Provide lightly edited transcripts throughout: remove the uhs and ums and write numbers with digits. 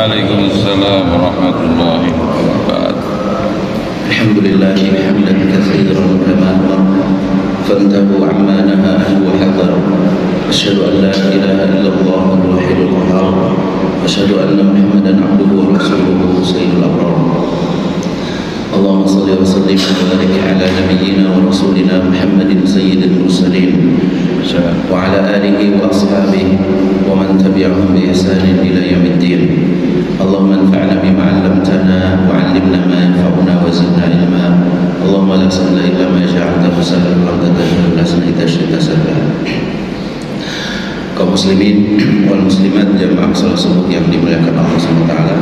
Waalaikumsalam warahmatullahi wabarakatuh. Alhamdulillah hamdan katsiran kama amara fantahu amma nahaa wa hadar. Asyhadu an la ilaha illallah al-wahidul qahhar. Asyhadu anna Muhammadan abduhu wa rasuluhu sayyidul abrar. Allahumma shalli wa sallim wa barik ala nabiyyina wa rasulina Muhammadin sayyidil mursalin wa ala alihi wa ashabihi wa man tabi'ahum bi ihsanin ila yaumiddin. Allahumma anfa'na bima 'allamtana wa 'allimna ma yanfa'una wa zidna ilma. Allahumma la sahla illa ma ja'altahu sahlan wa anta taj'alul hasana idza syi'ta sahlan. Kaum muslimin wal muslimat jamaah salat subuh yang dimuliakan Allah Subhanahu wa taala.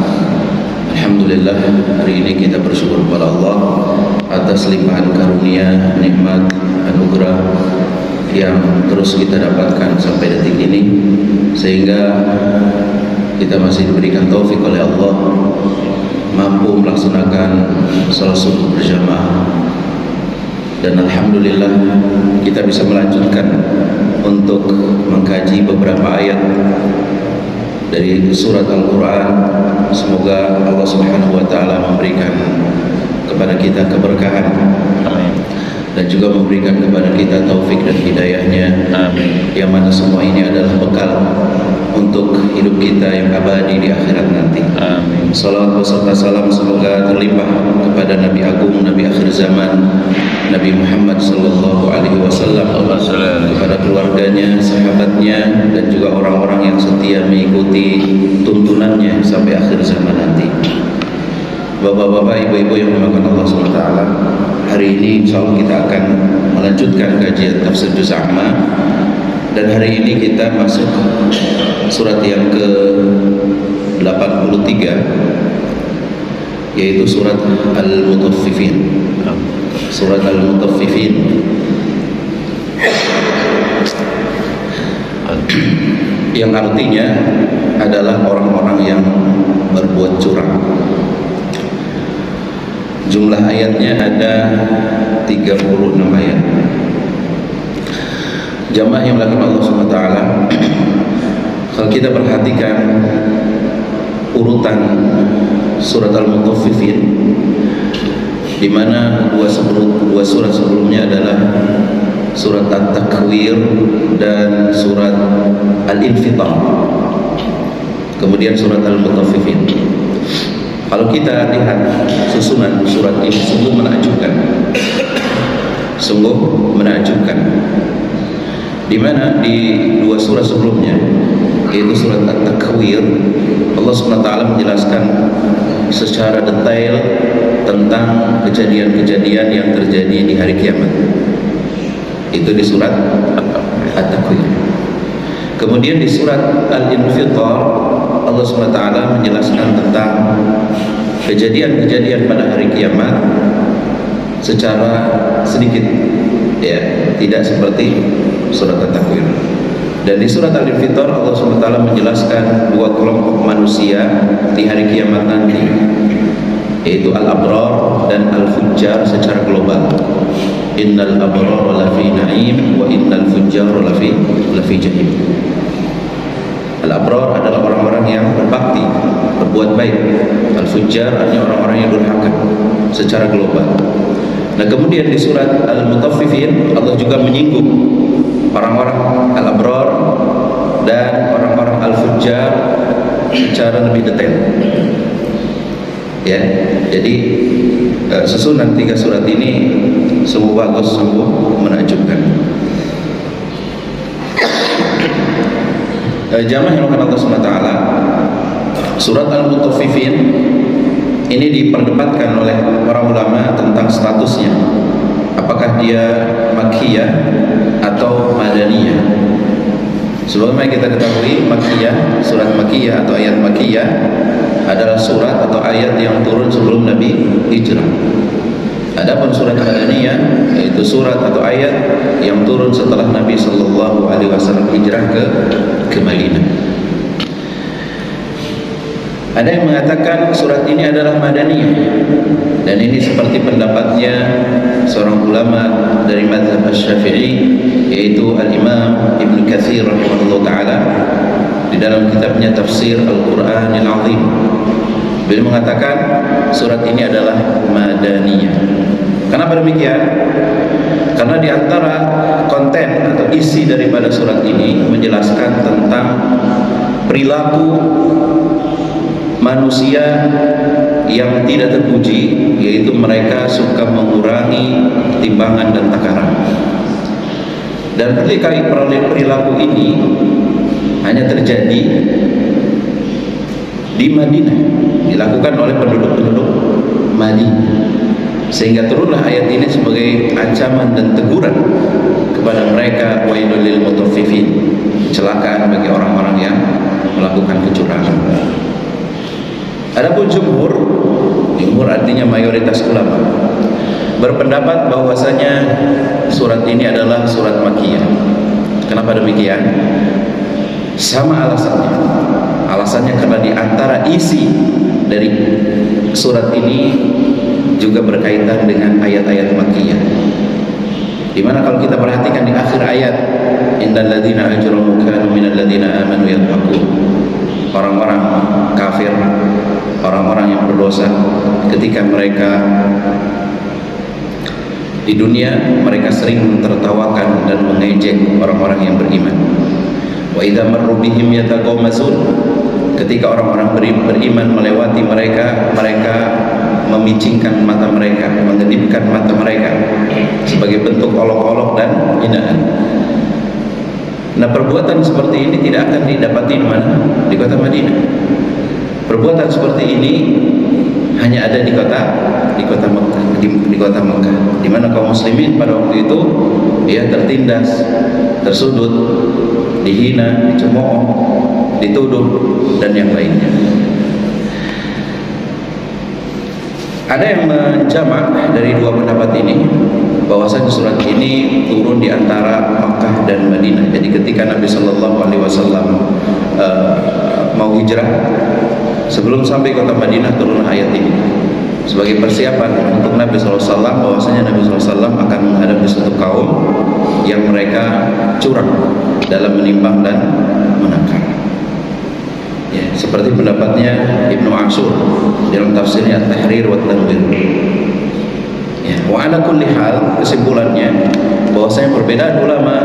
Alhamdulillah, hari ini kita bersyukur kepada Allah atas limpahan karunia, nikmat, anugerah yang terus kita dapatkan sampai detik ini, sehingga kita masih diberikan taufik oleh Allah mampu melaksanakan salat subuh berjamaah. Dan alhamdulillah kita bisa melanjutkan untuk mengkaji beberapa ayat dari surat Al-Quran. Semoga Allah Subhanahu wa ta'ala memberikan kepada kita keberkahan. Amin. Dan juga memberikan kepada kita taufik dan hidayahnya. Amin. Yang mana semua ini adalah bekal untuk hidup kita yang abadi di akhirat nanti. Amin. Salawat beserta salam semoga terlimpah kepada Nabi Agung, Nabi akhir zaman, Nabi Muhammad sallallahu alaihi wasallam, kepada keluarganya, sahabatnya, dan juga orang-orang yang setia mengikuti tuntunannya sampai akhir zaman nanti. Bapak-bapak, ibu-ibu yang dimuliakan Allah SWT, hari ini insyaallah kita akan melanjutkan kajian tafsir juz amma. Dan hari ini kita masuk surat yang ke-83, yaitu surat Al-Mutaffifin. Surat Al-Mutaffifin yang artinya adalah orang-orang yang berbuat curang. Jumlah ayatnya ada 36 ayat. Jamaah yang dimuliakan Allah SWT, kalau kita perhatikan urutan surat Al-Mutaffifin, di mana dua surat sebelumnya adalah surat At-Takwir dan surat Al-Infitar, kemudian surat Al-Mutaffifin. Kalau kita lihat susunan surat ini sungguh menakjubkan, sungguh menakjubkan. Di mana di dua surah sebelumnya, yaitu surat At-Takwir, Allah SWT menjelaskan secara detail tentang kejadian-kejadian yang terjadi di hari kiamat. Itu di surat At-Takwir. Kemudian di surat Al-Infitar, Allah SWT menjelaskan tentang kejadian-kejadian pada hari kiamat secara sedikit, ya, tidak seperti surat At-Takwir. Dan di surat Al-Infitar Allah SWT menjelaskan dua kelompok manusia di hari kiamat nanti, yaitu al-abrar dan al-fujjar secara global. Innal abrar lafi na'im wa innal fujjar lafi jahim. Al-abrar adalah orang-orang yang berbakti, berbuat baik. Al-fujjar artinya orang-orang yang durhaka secara global. Nah, kemudian di surat Al-Mutaffifin Allah juga menyinggung orang-orang al-abrar dan orang-orang al-fujjar secara lebih detail. Ya, jadi susunan tiga surat ini sungguh bagus, sungguh menakjubkan. Jamaah yang dimuliakan Allah SWT, surat Al-Mutaffifin ini diperdebatkan oleh para ulama tentang statusnya, apakah dia Makkiyah atau Madaniyah. Sebagaimana kita ketahui, Makkiyah, surat Makkiyah atau ayat Makkiyah adalah surat atau ayat yang turun sebelum Nabi hijrah. Adapun surat Madaniyah yaitu surat atau ayat yang turun setelah Nabi sallallahu alaihi wasallam hijrah ke Madinah. Ada yang mengatakan surat ini adalah Madaniyah, dan ini seperti pendapatnya seorang ulama dari mazhab Asy-Syafi'i, yaitu Al-Imam Ibnu Katsir rahimahullah taala. di dalam kitabnya Tafsir Al-Qur'anil Azim, beliau mengatakan surat ini adalah madaniyah. Kenapa demikian? Karena di antara konten atau isi daripada surat ini menjelaskan tentang perilaku manusia yang tidak terpuji, yaitu mereka suka mengurangi timbangan dan takaran. Dan perilaku ini hanya terjadi di Madinah, dilakukan oleh penduduk-penduduk Madinah, sehingga turunlah ayat ini sebagai ancaman dan teguran kepada mereka, wailul lil mutaffifin, kecelakaan bagi orang-orang yang melakukan kecurangan. Adapun jumhur artinya mayoritas ulama, berpendapat bahwasanya surat ini adalah surat Makkiyah. Kenapa demikian? Sama alasannya. Alasannya karena di antara isi dari surat ini juga berkaitan dengan ayat-ayat Makkiyah. Di mana kalau kita perhatikan di akhir ayat, innal ladzina ajramu kanu minal ladzina amanu yadhakun. Orang-orang kafir, orang-orang yang berdosa, ketika mereka di dunia, mereka sering tertawakan dan mengejek orang-orang yang beriman. Wa idza marru bihim yataqamazun. Ketika orang-orang beriman melewati mereka, mereka memicingkan mata mereka, mengedipkan mata mereka sebagai bentuk olok-olok dan hinaan. Nah, perbuatan seperti ini tidak akan didapati di mana? Di kota Madinah. Perbuatan seperti ini hanya ada di kota Mekah, di mana kaum muslimin pada waktu itu tertindas, tersudut, dihina, dicemooh, dituduh dan yang lainnya. Ada yang menjamak dari dua pendapat ini, bahwasanya surat ini turun di antara Makkah dan Madinah. Jadi ketika Nabi Shallallahu Alaihi Wasallam mau hijrah, sebelum sampai kota Madinah turun ayat ini sebagai persiapan untuk Nabi SAW, bahwasanya Nabi SAW akan menghadapi suatu kaum yang mereka curang dalam menimbang dan menakar. Ya, seperti pendapatnya Ibnu Ashur dalam tafsirnya At-Tahrir wa Tanwir. Ya, wa ala kulli hal, kesimpulannya bahwasanya perbedaan ulama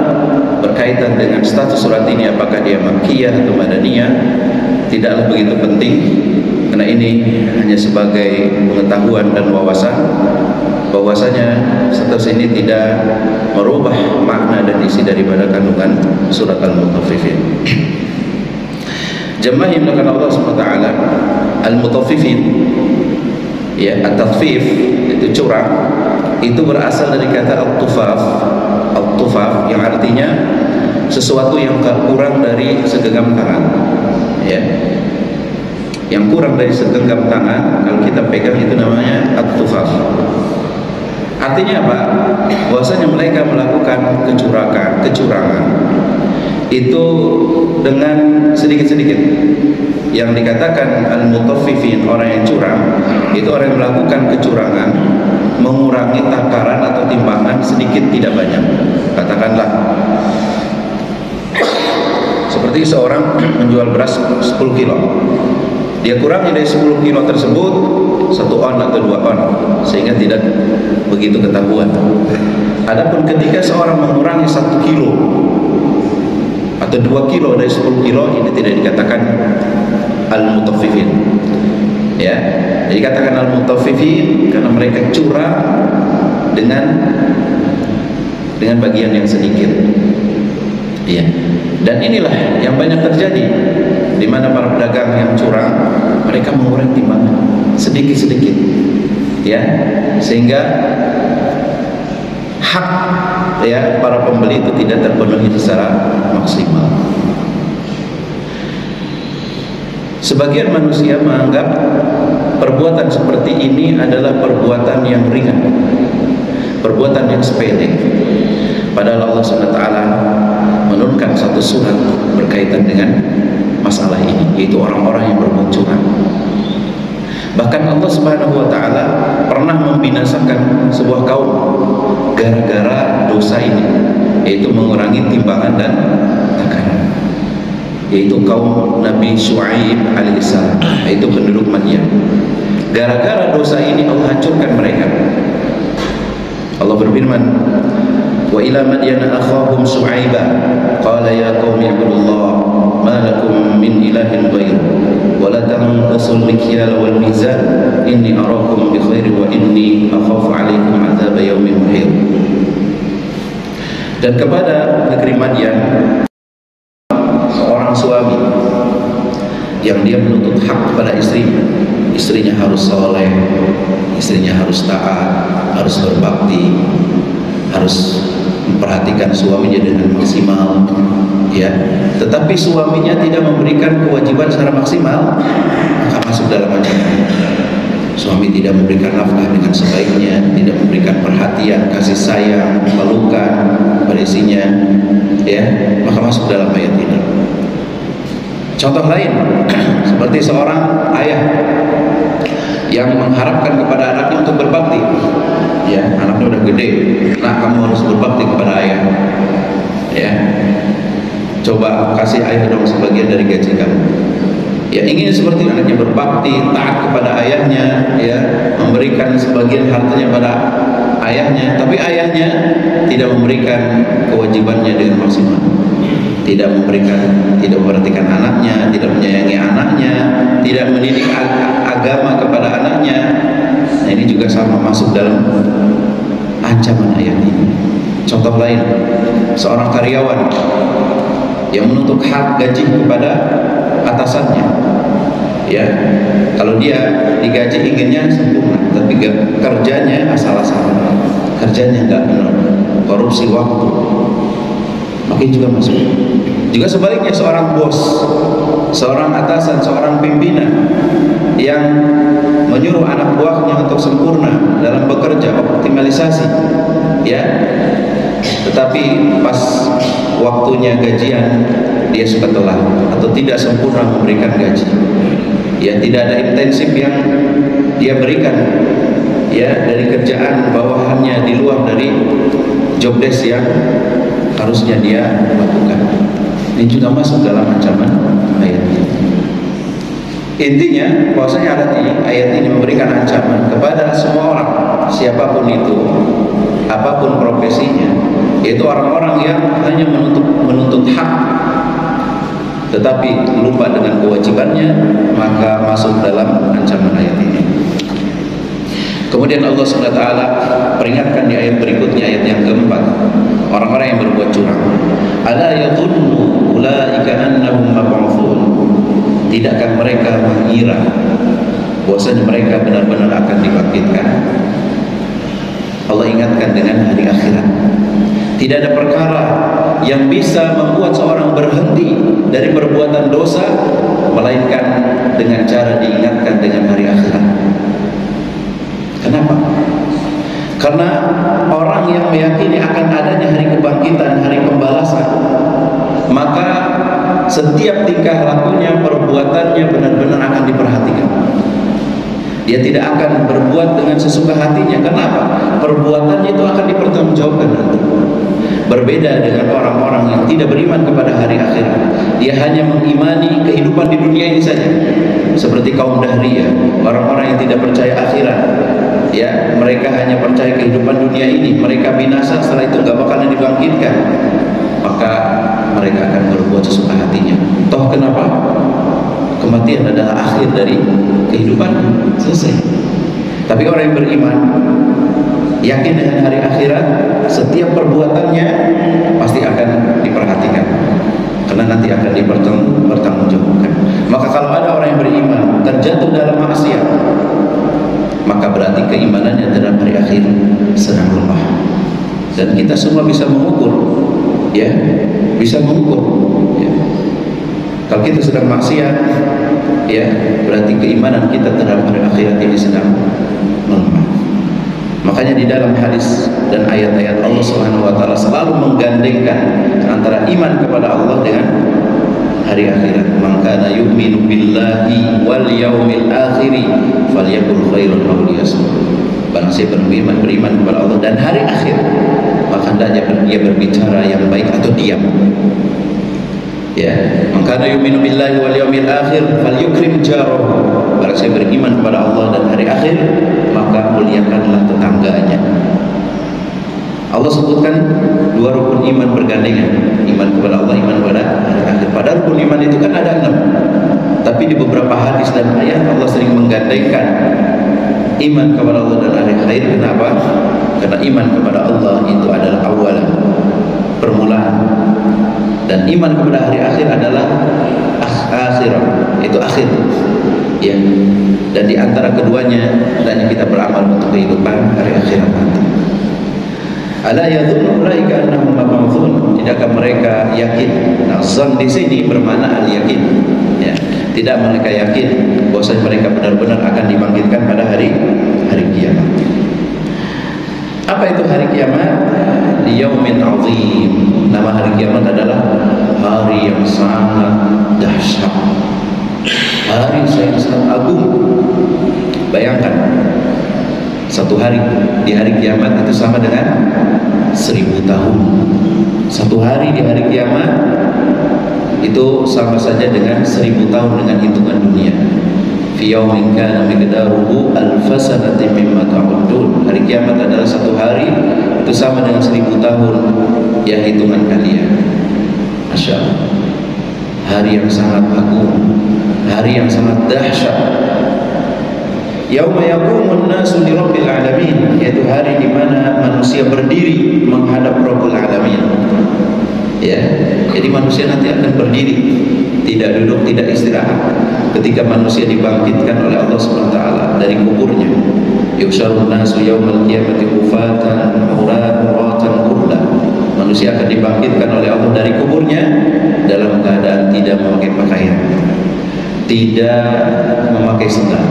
berkaitan dengan status surat ini, apakah dia Makkiyah atau Madaniyah, tidaklah begitu penting, karena ini hanya sebagai pengetahuan dan wawasan bahwasanya status ini tidak merubah makna dan isi daripada kandungan surat Al-Mutaffifin. Jemaah yang dimuliakan Allah SWT, Al-Mutaffifin, ya, at-tatfif itu curang, itu berasal dari kata al-tufaf. Al-tufaf yang artinya sesuatu yang kurang dari segenggam tangan, ya, yang kurang dari segenggam tangan kalau kita pegang itu namanya at-tufaf. Artinya apa? Bahwasanya mereka melakukan kecurangan itu dengan sedikit-sedikit. Yang dikatakan al-mutaffifin, orang yang curang, itu orang yang melakukan kecurangan, mengurangi takaran atau timbangan sedikit tidak banyak. Katakanlah seperti seorang menjual beras 10 kilo, dia kurangi dari 10 kilo tersebut 1 on atau 2 on, sehingga tidak begitu ketahuan. Adapun ketika seorang mengurangi 1 kilo atau 2 kilo dari 10 kilo, ini tidak dikatakan al-mutaffifin, ya. Jadi katakan al-mutaffifin karena mereka curang dengan bagian yang sedikit, ya. Dan inilah yang banyak terjadi, di mana para pedagang yang curang, mereka mengurangi timbangan sedikit-sedikit, ya, sehingga hak, ya, para pembeli itu tidak terpenuhi secara maksimal. Sebagian manusia menganggap perbuatan seperti ini adalah perbuatan yang ringan, perbuatan yang sepele. Padahal Allah SWT menurunkan satu surat berkaitan dengan masalah ini, yaitu orang-orang yang berbuat curang. Bahkan Allah Subhanahu wa Ta'ala pernah membinasakan sebuah kaum gara-gara dosa ini, yaitu mengurangi timbangan dan takaran. yaitu kaum Nabi Syuaib alaihissalam, yaitu penduduk Madian. Gara-gara dosa ini Allah hancurkan mereka. Allah berfirman, wa ila madyana akhahum Syuaiba qala ya qaumi ibudullah ma lakum min ilahin ghairu wa la tanqusul mikyal wal mizan inni arakum bi khairin wa inni akhafu alaikum adzab yaumin muhit. Dan kepada negeri Madian seorang suami yang dia menuntut hak kepada istrinya. Istrinya harus soleh, istrinya harus taat, harus berbakti, harus memperhatikan suaminya dengan maksimal, ya. Tetapi suaminya tidak memberikan kewajiban secara maksimal, maka masuk dalam ancaman. Suami tidak memberikan nafkah dengan sebaiknya, tidak memberikan perhatian, kasih sayang, pelukan pada istrinya, ya, maka masuk dalam ayat ini. Contoh lain, seperti seorang ayah yang mengharapkan kepada anaknya untuk berbakti, ya, anaknya udah gede, nah kamu harus berbakti kepada ayah, ya, coba kasih ayah dong sebagian dari gaji kamu, ya, ingin seperti anaknya berbakti, taat kepada ayahnya, ya, memberikan sebagian hartanya pada ayahnya, tapi ayahnya tidak memberikan kewajibannya dengan maksimal, tidak memperhatikan anaknya, tidak menyayangi anaknya, tidak mendidik agama kepada anaknya. Nah, ini juga sama masuk dalam ancaman ayat ini. Contoh lain, seorang karyawan yang menuntut hak gaji kepada atasannya, ya, kalau dia digaji inginnya sempurna, tapi kerjanya asal-asalan, kerjanya nggak benar, korupsi waktu, makin juga masuk. Juga sebaliknya seorang bos, seorang atasan, seorang pimpinan yang menyuruh anak buahnya untuk sempurna dalam bekerja, optimalisasi, ya, tetapi pas waktunya gajian dia suka telat atau tidak sempurna memberikan gaji, ya, tidak ada intensif yang dia berikan, ya, dari kerjaan bawahannya di luar dari job desk yang harusnya dia lakukan. Ini juga masuk dalam ancaman ayat ini. Intinya bahwasanya ayat ini memberikan ancaman kepada semua orang, siapapun itu, apapun profesinya, yaitu orang-orang yang hanya menuntut hak tetapi lupa dengan kewajibannya, maka masuk dalam ancaman ayat ini. Kemudian Allah SWT peringatkan di ayat berikutnya, ayat yang keempat, orang-orang yang berbuat curang. Ala yadhunnu ulaika annahum mab'utsun. Tidakkah mereka mengira bahwasanya mereka benar-benar akan dibangkitkan? Allah ingatkan dengan hari akhirat. Tidak ada perkara yang bisa membuat seorang berhenti dari perbuatan dosa melainkan dengan cara diingatkan dengan hari akhirat. Kenapa? Karena orang yang meyakini akan adanya hari kebangkitan, hari pembalasan, maka setiap tingkah lakunya, perbuatannya benar-benar akan diperhatikan. Dia tidak akan berbuat dengan sesuka hatinya. Kenapa? Perbuatannya itu akan dipertanggungjawabkan nanti. Berbeda dengan orang-orang yang tidak beriman kepada hari akhirat. Dia hanya mengimani kehidupan di dunia ini saja. Seperti kaum Dahriyah, orang-orang yang tidak percaya akhirat. Ya, mereka hanya percaya kehidupan dunia ini, mereka binasa, setelah itu gak bakalan dibangkitkan, maka mereka akan berbuat sesuka hatinya. Toh kenapa? Kematian adalah akhir dari kehidupan, selesai. Tapi orang yang beriman, yakin dengan hari akhirat, setiap perbuatannya pasti akan diperhatikan, karena nanti akan dipertanggungjawabkan. Maka kalau ada orang yang beriman terjatuh dalam maksiat, maka berarti keimanannya dalam hari akhir sedang lemah. Dan kita semua bisa mengukur, ya, bisa mengukur, ya. Kalau kita sedang maksiat, ya, berarti keimanan kita terhadap hari akhirat ini sedang melemah. Makanya di dalam hadis dan ayat-ayat Allah Subhanahu wa taala selalu menggandengkan antara iman kepada Allah dengan hari akhirat. Man kana yu'minu billahi wal yaumil akhir falyakul khairan aw liyasmut. Barang siapa beriman kepada Allah dan hari akhir, maka hendaknya dia berbicara yang baik atau diam. Ya, man kana yu'minu billahi wal yawmil akhir falyukrim jarahu. Barang siapa beriman kepada Allah dan hari akhir, maka muliakanlah tetangganya. Allah sebutkan dua rukun iman bergandengan, iman kepada Allah, iman kepada hari akhir. Padahal rukun iman itu kan ada 6. Tapi di beberapa hadis dan ayat Allah sering menggandengkan iman kepada Allah dan hari akhir. Kenapa? Karena iman kepada Allah itu adalah awalan, permulaan, dan iman kepada hari akhir adalah akhirat, itu akhir. Ya. Dan di antara keduanya hendaknya kita beramal untuk kehidupan hari akhirat nanti. Ala yadhunnu ulaika annahum mab'utsun. Tidakkah mereka yakin? Nah, zan di sini bermakna al-yakin. Ya. Tidak mereka yakin bahwa mereka benar-benar akan dibangkitkan pada hari kiamat. Apa itu hari kiamat? Yaumin azim. Nama hari kiamat adalah hari yang sangat dahsyat, hari yang sangat agung. Bayangkan, satu hari di hari kiamat itu sama dengan 1000 tahun. Satu hari di hari kiamat itu sama saja dengan 1000 tahun dengan hitungan dunia. Fi yaumin kana miqdaruhu alfasanati mimma ta'udun. Hari kiamat adalah satu hari itu sama dengan 1000 tahun ya hitungan kalian. Masya Allah, hari yang sangat agung, hari yang sangat dahsyat. Yauma yaqumun nasu li rabbil alamin, yaitu hari di mana manusia berdiri menghadap Rabbul Alamin. Ya, jadi manusia nanti akan berdiri, tidak duduk, tidak istirahat. Ketika manusia dibangkitkan oleh Allah SWT dari kuburnya, yusyarun nasu yaumal qiyamati hufatan uratan kurla. Manusia akan dibangkitkan oleh Allah dari kuburnya dalam keadaan tidak memakai pakaian, tidak memakai sendal,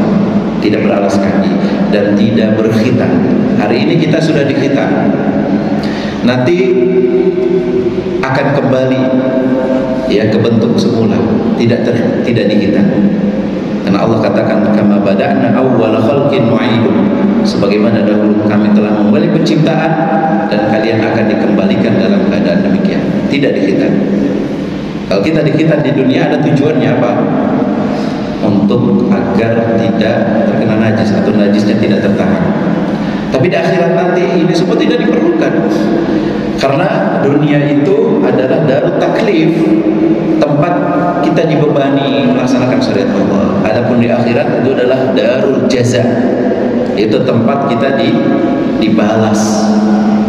tidak beralas kaki, dan tidak berkhitan. Hari ini kita sudah dikhitan, nanti akan kembali ya ke bentuk semula, tidak dikhitan. Karena Allah katakan kama bada'na awwala khalqin nu'idu, sebagaimana dahulu kami telah memulai penciptaan dan kalian akan dikembalikan dalam keadaan demikian, tidak dikhitan. Kalau kita dikhitan di dunia ada tujuannya apa? Untuk agar tidak terkena najis atau najisnya tidak tertahan. Tapi di akhirat nanti ini semua tidak diperlukan, karena dunia itu adalah darut taklif, tempat kita dibebani melaksanakan syariat Allah. Adapun di akhirat itu adalah darul jaza, itu tempat kita dibalas.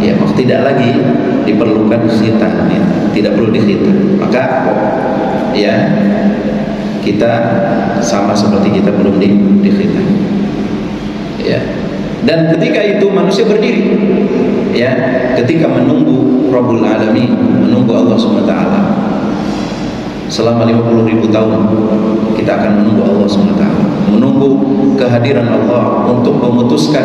Ya, maka tidak lagi diperlukan khitan, ya. Tidak perlu dikhitan. Maka ya kita sama seperti kita belum dikhitan. Ya. Dan ketika itu manusia berdiri, ya, ketika menunggu Rabbul Alamin, menunggu Allah SWT. Selama 50.000 tahun kita akan menunggu Allah SWT, menunggu kehadiran Allah untuk memutuskan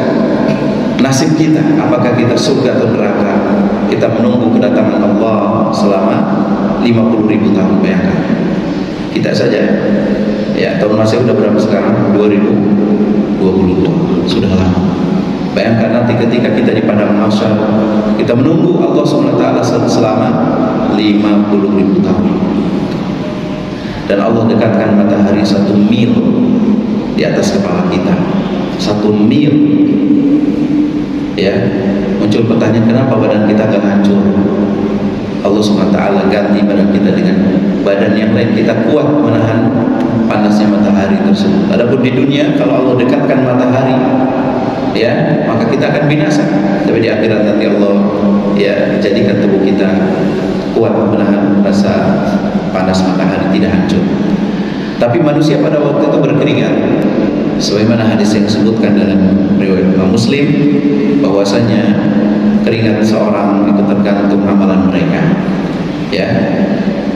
nasib kita, apakah kita surga atau neraka. Kita menunggu kedatangan Allah selama 50.000 tahun. Bayangkan, kita saja, ya, tahun masih udah berapa sekarang? 2022, sudah lama. Bayangkan nanti ketika kita di padang mahsyar, kita menunggu Allah SWT selama 50.000 tahun. Dan Allah dekatkan matahari 1 mil di atas kepala kita, 1 mil. Ya, muncul pertanyaan, kenapa badan kita gak hancur? Allah SWT ganti badan kita dengan badan yang lain, kita kuat menahan panasnya matahari tersebut. Adapun di dunia, kalau Allah dekatkan matahari, ya, maka kita akan binasa. Tapi di akhirat nanti Allah ya jadikan tubuh kita kuat menahan rasa panas matahari, tidak hancur. Tapi manusia pada waktu itu berkeringat, sebagaimana hadis yang disebutkan dalam riwayat Imam Muslim, bahwasanya keringat seorang itu tergantung amalan mereka. Ya,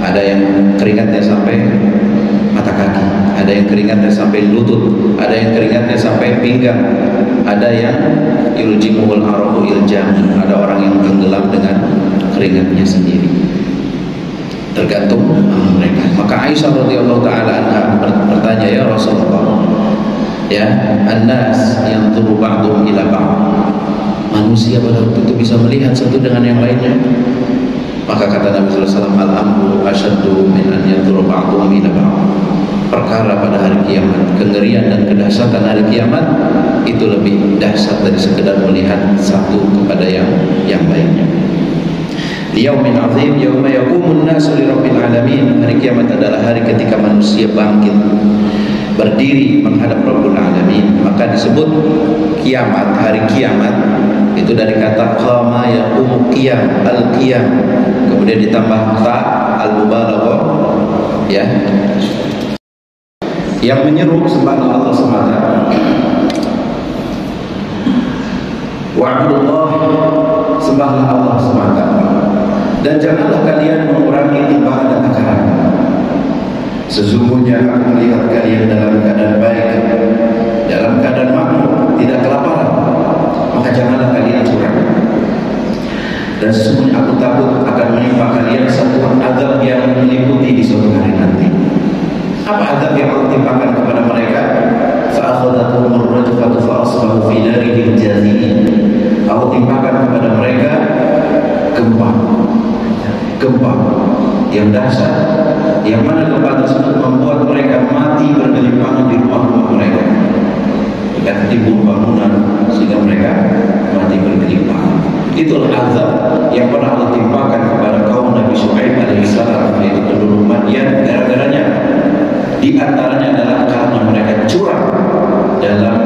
ada yang keringatnya sampai mata kaki, ada yang keringatnya sampai lutut, ada yang keringatnya sampai pinggang, ada yang yuljimuhul arahu iljam, ada orang yang tenggelam dengan keringatnya sendiri. Tergantung mereka. Maka Aisyah radhiyallahu taala anha bertanya, ya Rasulullah, ya, an-nas yanzuru ba'dhum ila ba'd. Manusia pada waktu itu bisa melihat satu dengan yang lainnya. Maka kata Nabi sallallahu alaihi wasallam, al-amru asyaddu min an yadhuru ba'dhum ila ba'd. Perkara pada hari kiamat, kengerian dan kedahsyatan hari kiamat itu lebih dahsyat dari sekedar melihat satu kepada yang lainnya. Yaumin azim yauma yaqumun nasu li rabbil alamin. Hari kiamat adalah hari ketika manusia bangkit berdiri menghadap Rabbul Alamin. Maka disebut kiamat, hari kiamat itu dari kata qama yaqumu qiyam, al-qiyam, kemudian ditambah ta al-mubalaghah, ya, yang menyeru sembahlah Allah semata. Wa'budullah, sembahlah Allah semata, dan janganlah kalian mengurangi timbangan dan takaran. Sesungguhnya aku melihat kalian dalam keadaan baik, dalam keadaan makmur, tidak kelaparan, maka janganlah kalian curang. Dan sesungguhnya aku takut akan menimpa kalian satu azab yang meliputi di suatu hari nanti. Apa azab yang Allah timpakan kepada mereka? Fa'akhadathum ar-rajfatu fa'asbahu fi narihim jathimin. Allah timpakan kepada mereka gempa yang dahsyat, yang mana gempa tersebut membuat mereka mati bergelimpangan di rumah-rumah mereka, tidak timbul bangunan sehingga mereka mati bergelimpangan. Itulah azab yang pernah Allah timpakan kepada kaum Nabi Syuaib alaihissalam, yaitu penduduk Madian. Gara-garanya di antaranya adalah karena mereka curang dalam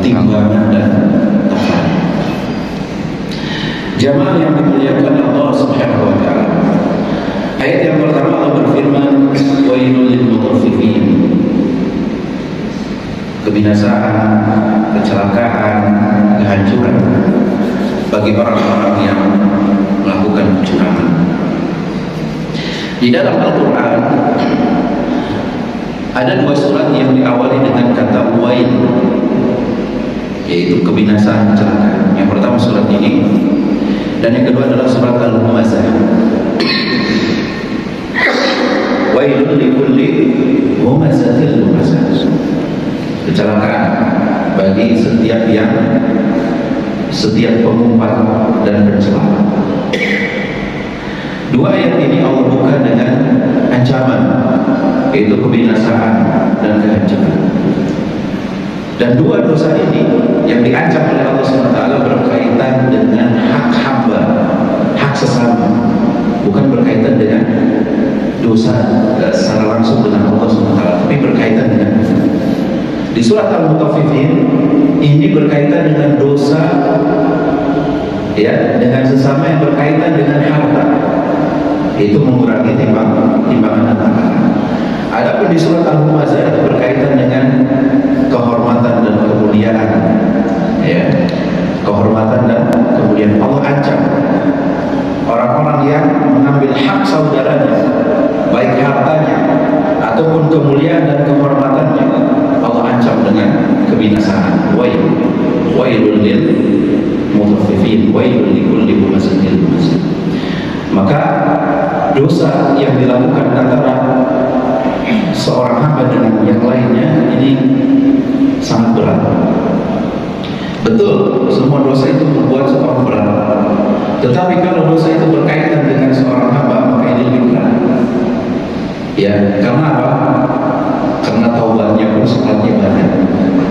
timbangan dan takaran. Jamaah yang dimuliakan Allah Subhanahu wa taala. Ayat yang pertama Allah berfirman, wailul lil mutaffifin. Kebinasaan, kecelakaan, kehancuran bagi orang-orang yang melakukan kecurangan. Di dalam Al-Quran ada dua surat yang diawali dengan kata wail, yaitu kebinasaan, kecelakaan. Yang pertama surat ini, dan yang kedua adalah surat Al-Humazah. Wailun likulli humazatil lumazah. Kecelakaan bagi setiap pengumpat dan pencela. Dua ayat ini Allah buka dengan ancaman, yaitu kebinasaan dan kehancuran. Dan dua dosa ini yang diancam oleh Allah SWT berkaitan dengan hak hamba, hak sesama, bukan berkaitan dengan dosa secara langsung dengan Allah SWT, tapi berkaitan dengan, di surat Al-Mutaffifin ini berkaitan dengan dosa, ya, dengan sesama yang berkaitan dengan harta, itu mengurangi timbangan dan takaran. Adapun di surat Al-Humazah itu berkaitan dengan kehormatan dan kemuliaan, ya, kehormatan dan kemuliaan. Allah ancam orang-orang yang mengambil hak saudaranya, baik hartanya ataupun kemuliaan dan kehormatannya, Allah ancam dengan kebinasaan. Wailul lil mutaffifin, wailul likulli humazatil lumazah. Maka dosa yang dilakukan antara seorang hamba dengan yang lainnya ini sangat berat. Betul, semua dosa itu membuat seorang berat. Tetapi kalau dosa itu berkaitan dengan seorang hamba, maka ini lebih berat. Ya, karena apa? Karena taubatnya pun syaratnya banyak,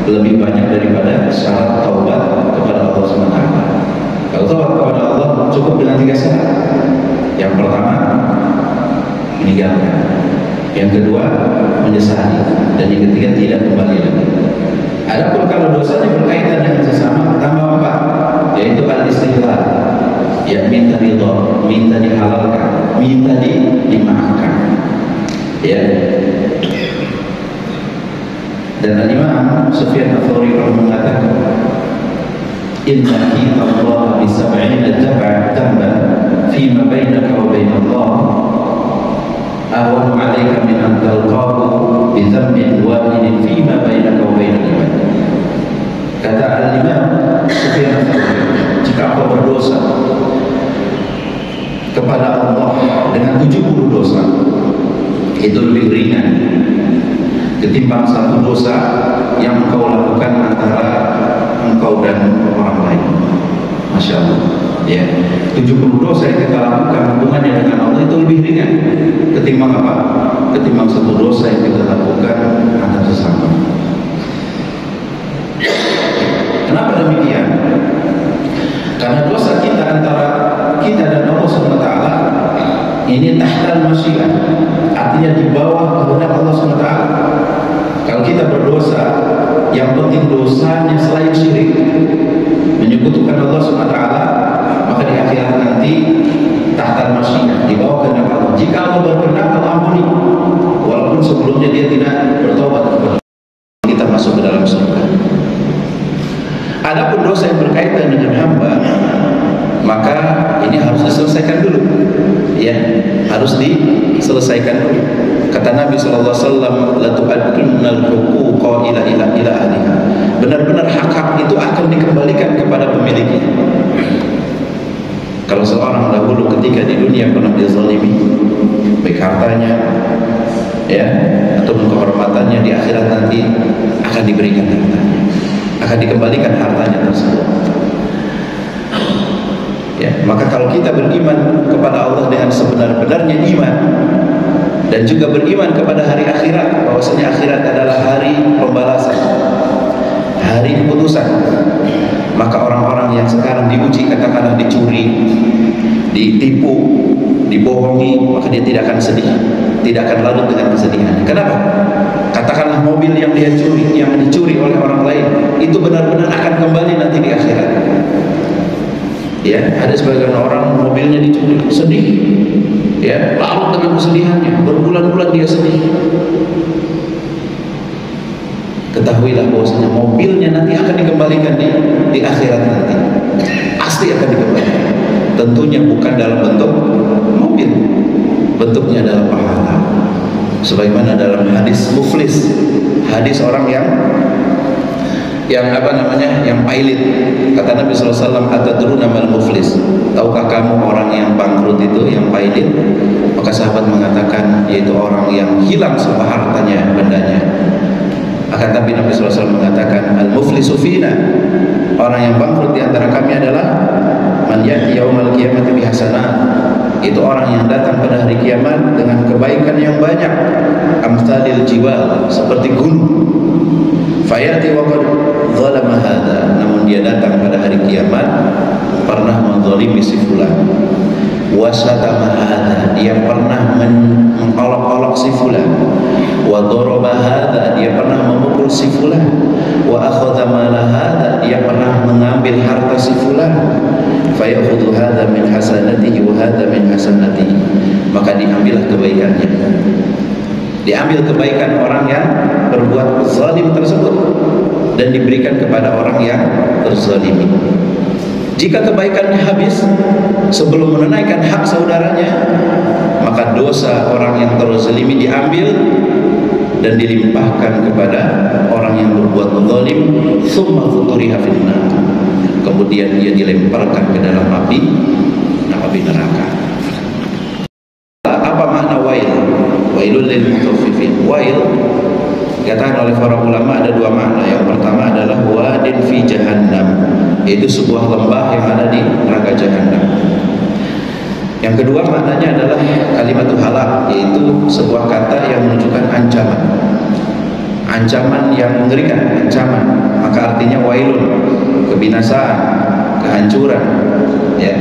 lebih banyak daripada syarat taubat kepada Allah SWT. Kalau taubat kepada Allah cukup dengan 3 syarat. Yang pertama, meninggalkan. Yang kedua, menyesali. Dan yang ketiga, tidak kembali lagi. Adapun kalau dosanya berkaitan dengan sesama, tambah 4, yaitu al-istighfar, ya, minta ridha, minta dihalalkan, minta dimaafkan, ya. Dan Imam Sufyan Ats-Tsauri mengatakan, inna Allah bi 70 dhanban fi ma bainaka wa bain Allah ahwanu 'alaika min an talqahu bi dhanbin wahidin fi ma bainaka wa bain al-ibad. Kata Al-Imam Sufyan Ats-Tsauri, jika engkau berdosa kepada Allah dengan 70 dosa, itu lebih ringan ketimbang satu dosa yang engkau lakukan antara engkau dan orang lain. Masya Allah, ya, 70 dosa yang kita lakukan hubungan ringan ketimbang apa? Ketimbang satu dosa yang kita lakukan antar sesama. Kenapa demikian? Karena dosa kita antara kita dan Allah SWT ini tahtal masyiah, artinya di bawah kehendak Allah SWT. Kalau kita berdosa, yang penting dosanya selain syirik, menyekutukan Allah SWT, maka di akhirat nanti tahtal masyiah, di bawah kehendak Allah. Jika Allah berkehendak, Allah ampuni, walaupun sebelumnya dia tidak bertobat kepada Allah, kita masuk ke dalam surga. Adapun dosa yang berkaitan dengan hamba, maka ini harus diselesaikan dulu, ya, harus diselesaikan dulu. Kata Nabi SAW, la tu'addunnal huquqa ila ahliha. Benar-benar hak-hak itu akan dikembalikan kepada pemiliknya. Kalau seorang dahulu ketika di dunia pernah dizalimi, baik hartanya, ya, ataupun kehormatannya, di akhirat nanti akan diberikan hartanya, akan dikembalikan hartanya tersebut. Ya, maka kalau kita beriman kepada Allah dengan sebenar-benarnya iman, dan juga beriman kepada hari akhirat, bahwasanya akhirat adalah hari pembalasan, hari keputusan, maka orang-orang yang sekarang diuji, katakanlah dicuri, ditipu, dibohongi, maka dia tidak akan sedih, tidak akan larut dengan kesedihan. Kenapa? Katakanlah mobil yang dia curi, yang dicuri oleh orang lain, itu benar-benar akan kembali nanti di akhirat. Ya, ada sebagian orang mobilnya dicuri, sedih, ya, larut dengan kesedihannya, berbulan-bulan dia sedih. Ketahuilah bahwasanya mobilnya nanti akan dikembalikan di akhirat nanti, pasti akan dikembalikan. Tentunya bukan dalam bentuk mobil, bentuknya adalah pahala. Sebagaimana dalam hadis muflis, hadis orang yang pailit. Kata Nabi SAW, atadruna mal muflis, tahukah kamu orang yang bangkrut itu, yang pailit? Maka sahabat mengatakan, yaitu orang yang hilang semua hartanya, bendanya. Akan tapi Nabi SAW mengatakan, al muflisu fina, orang yang bangkrut di antara kami adalah man ya'ti yaumal qiyamati bihasanat, itu orang yang datang pada hari kiamat dengan kebaikan yang banyak, amsalil jiwal, seperti gunung. Fayati wa qad zalama hadza, namun dia datang pada hari kiamat pernah menzalimi si fulan. Wa satama hadza, dia pernah mengolok-olok si fulan. Wa daraba hadza, dia pernah memukul si fulan. Wa akhadha mala hadza, dia pernah mengambil harta si fulan. Fayakhudhu hadza min hasanatihi wa hadza min hasanatihi, maka diambillah kebaikannya, diambil kebaikan orang yang berbuat zalim tersebut dan diberikan kepada orang yang terzalimi. Jika kebaikannya habis sebelum menunaikan hak saudaranya, maka dosa orang yang terzalimi diambil dan dilimpahkan kepada orang yang berbuat zalim. Tsumma futuriha finnar, kemudian dia dilemparkan ke dalam api neraka. Apa makna wail? Wailul lil mutaffifin. Wail dikatakan oleh para ulama ada dua makna. Yang pertama adalah wadin fi jahannam, yaitu sebuah lembah yang ada di neraka jahanam. Yang kedua maknanya adalah kalimatul halak, yaitu sebuah kata yang menunjukkan ancaman, ancaman yang mengerikan, ancaman. Maka artinya wailun, kebinasaan, kehancuran, ya,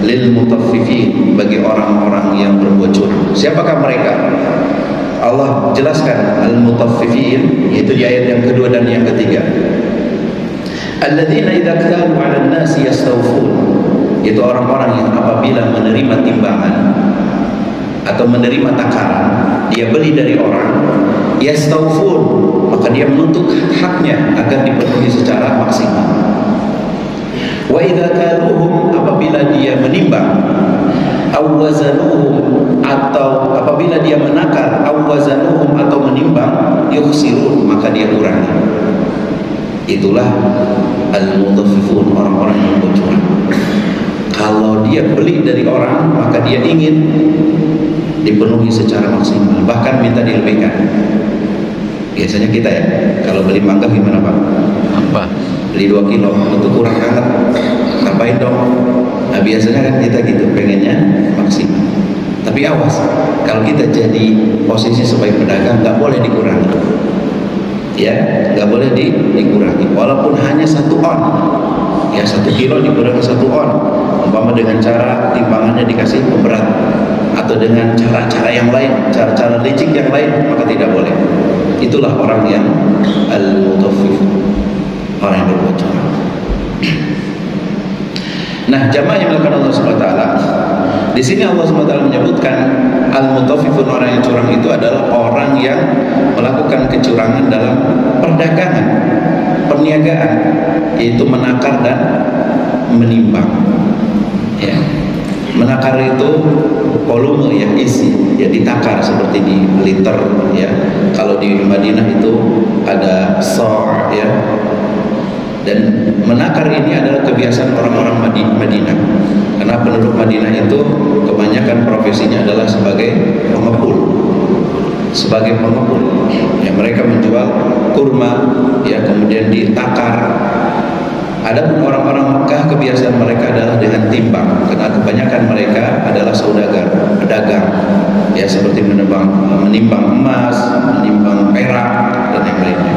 lil mutaffifin, bagi orang-orang yang berbuat curang. Siapakah mereka? Allah jelaskan al-mutaffifin, yaitu di ayat yang kedua dan yang ketiga. Alladzina idza kanu 'alan nasi yastawfun, itu orang-orang yang apabila menerima timbangan atau menerima takaran, dia beli dari orang, yastawfun, maka dia menuntut haknya agar dipenuhi secara maksimal. Wa idza kaluhum, apabila dia menimbang, awazanuhum, atau apabila dia menakar, awazanuhum, atau menimbang, yukhsirun, maka dia kurangi. Itulah al-mutaffifun, orang-orang yang bercurang. Kalau dia beli dari orang, maka dia ingin dipenuhi secara maksimal, bahkan minta dilebihkan. Biasanya kita ya, kalau beli mangga gimana Pak? Apa? Beli 2 kilo, itu kurang banget, tambahin dong. Nah biasanya kan kita gitu, pengennya maksimal. Tapi Tapi awas, kalau kita jadi posisi sebagai pedagang, nggak boleh dikurangi. Ya, nggak boleh dikurangi. Walaupun hanya 1 on, ya 1 kilo dikurangi 1 on. Umpama dengan cara timbangannya dikasih pemberat, atau dengan cara-cara yang lain, cara-cara licik yang lain, maka tidak boleh. Itulah orang yang al-mutaffif, orang yang berbuat curang. Nah, jamaah yang dilakukan Allah Subhanahu wa taala, di sini Allah Subhanahu wa taala menyebutkan al-mutaffifun, orang yang curang itu adalah orang yang melakukan kecurangan dalam perdagangan, perniagaan, yaitu menakar dan menimbang. Ya. Menakar itu volume, ya, isi, ya, ditakar seperti di liter, ya. Kalau di Madinah itu ada sa', ya. Dan menakar ini adalah kebiasaan orang-orang Madinah. Karena penduduk Madinah itu kebanyakan profesinya adalah sebagai pengepul. Sebagai pengepul, ya, mereka menjual kurma, ya, kemudian ditakar. Adapun orang-orang Mekah, kebiasaan mereka adalah dengan timbang, karena kebanyakan mereka adalah saudagar, pedagang, ya, seperti menimbang emas, menimbang perak, dan yang lainnya.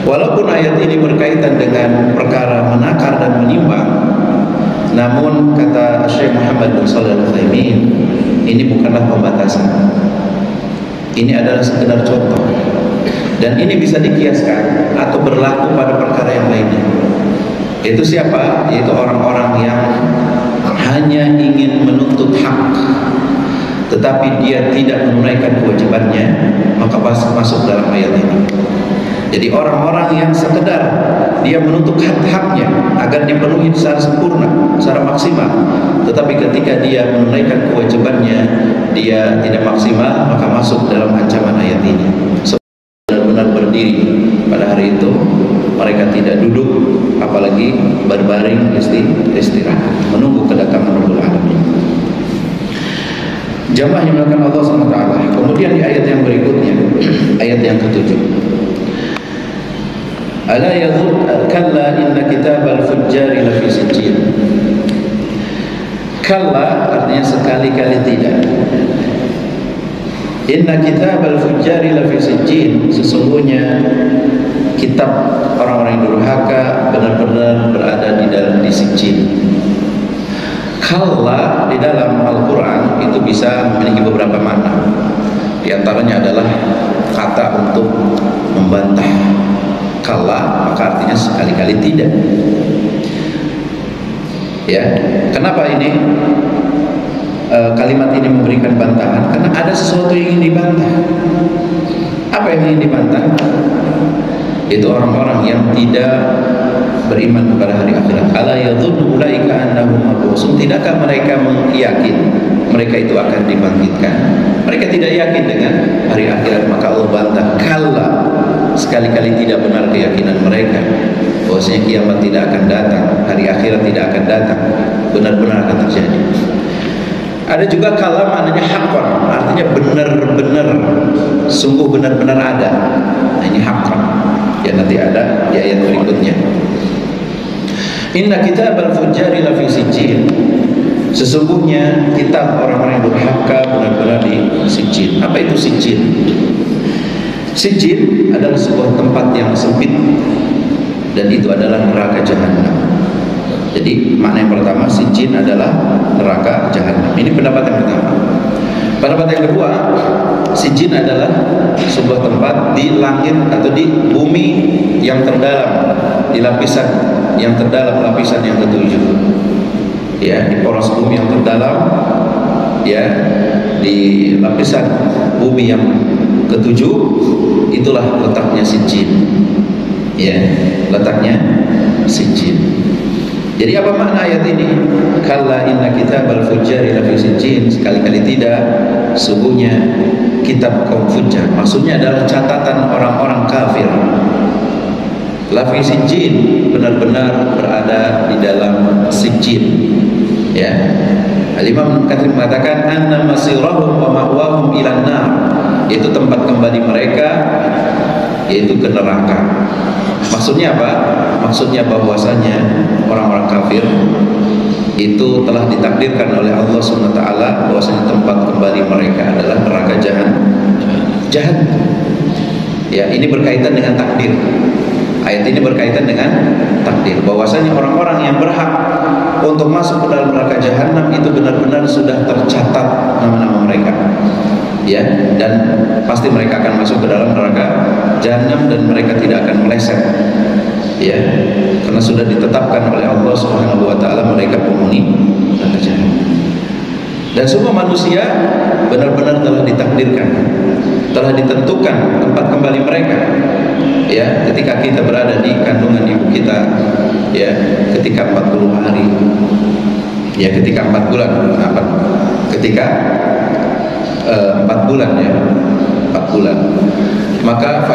Walaupun ayat ini berkaitan dengan perkara menakar dan menimbang, namun kata Syekh Muhammad bin Shalih Al-Utsaimin, ini bukanlah pembatasan. Ini adalah sekedar contoh, dan ini bisa dikiaskan atau berlaku pada perkara yang lainnya. Itu siapa? Yaitu orang-orang yang hanya ingin menuntut hak, tetapi dia tidak menunaikan kewajibannya, maka masuk dalam ayat ini. Jadi orang-orang yang sekedar dia menuntut hak-haknya agar dipenuhi secara sempurna, secara maksimal, tetapi ketika dia menunaikan kewajibannya dia tidak maksimal, maka masuk dalam ancaman ayat ini. Benar-benar berdiri pada hari itu, mereka tidak duduk, apalagi berbaring istirahat, menunggu kedatangan Rabbul Alamin. Jamaah yang dimuliakan Allah SWT. Kemudian di ayat yang berikutnya, ayat yang ke-7, ala yadhun kalla inna kitabal fujjari lafi sijjin. Kalla artinya sekali-kali tidak. Inna kitabal fujjari lafi sijjin, sesungguhnya kitab orang-orang yang durhaka benar-benar berada di sijjin. Kalla di dalam Al-Quran itu bisa memiliki beberapa makna. Di antaranya adalah kata untuk membantah. Kalla maka artinya sekali-kali tidak. Ya, kenapa ini kalimat ini memberikan bantahan? Karena ada sesuatu yang ingin dibantah. Apa yang ingin dibantah? Itu orang-orang yang tidak beriman kepada hari akhirat. Ala yadhunnu ulaika annahum mab'utsun. Tidakkah mereka yakin mereka itu akan dibangkitkan? Mereka tidak yakin dengan hari akhirat, maka Allah bantah. Kalla, sekali-kali tidak benar keyakinan mereka bahwasanya kiamat tidak akan datang, hari akhirat tidak akan datang, benar-benar akan terjadi. Ada juga kala maknanya haqqan, artinya benar-benar, sungguh benar-benar ada. Nah, ini haqqan, ya, nanti ada di ayat berikutnya. Inna kitabal fujjari lafi sijjin, sesungguhnya kitab orang-orang yang durhaka benar-benar di sijjin. Apa itu sijjin? Sijjin adalah sebuah tempat yang sempit, dan itu adalah neraka jahanam. Jadi makna yang pertama, sijjin adalah neraka jahanam. Ini pendapat yang pertama. Pendapat yang kedua, sijjin adalah sebuah tempat di langit atau di bumi yang terdalam, di lapisan yang terdalam, lapisan yang ke-7. Ya, di poros bumi yang terdalam, ya, di lapisan bumi yang ke-7, itulah letaknya sijjin. Ya, letaknya sijjin. Jadi apa makna ayat ini? Kalla inna kitabal fujjari lafi sijjin, sekali-kali tidak, sungguhnya kitab kaum fujjar, maksudnya adalah catatan orang-orang kafir. Lafi sijjin, benar-benar berada di dalam sijjin. Ya, Al-Imam Katsir mengatakan anna masirahum wa ma'wahum ilan nar, itu tempat kembali mereka yaitu ke neraka. Maksudnya apa? Maksudnya bahwasanya orang-orang kafir itu telah ditakdirkan oleh Allah SWT bahwasanya tempat kembali mereka adalah neraka jahanam. Ya, ini berkaitan dengan takdir. Ayat ini berkaitan dengan takdir, bahwasanya orang-orang yang berhak untuk masuk ke dalam neraka jahanam itu benar-benar sudah tercatat nama-nama mereka. Ya, dan pasti mereka akan masuk ke dalam neraka jahanam dan mereka tidak akan meleset. Ya, karena sudah ditetapkan oleh Allah Subhanahu wa taala mereka penghuni neraka jahanam. Dan semua manusia benar-benar telah ditakdirkan, telah ditentukan tempat kembali mereka. Ya, ketika kita berada di kandungan ibu kita, ya, ketika 40 hari, ya, ketika 4 bulan, ketika 4 bulan, ya, 4 bulan, maka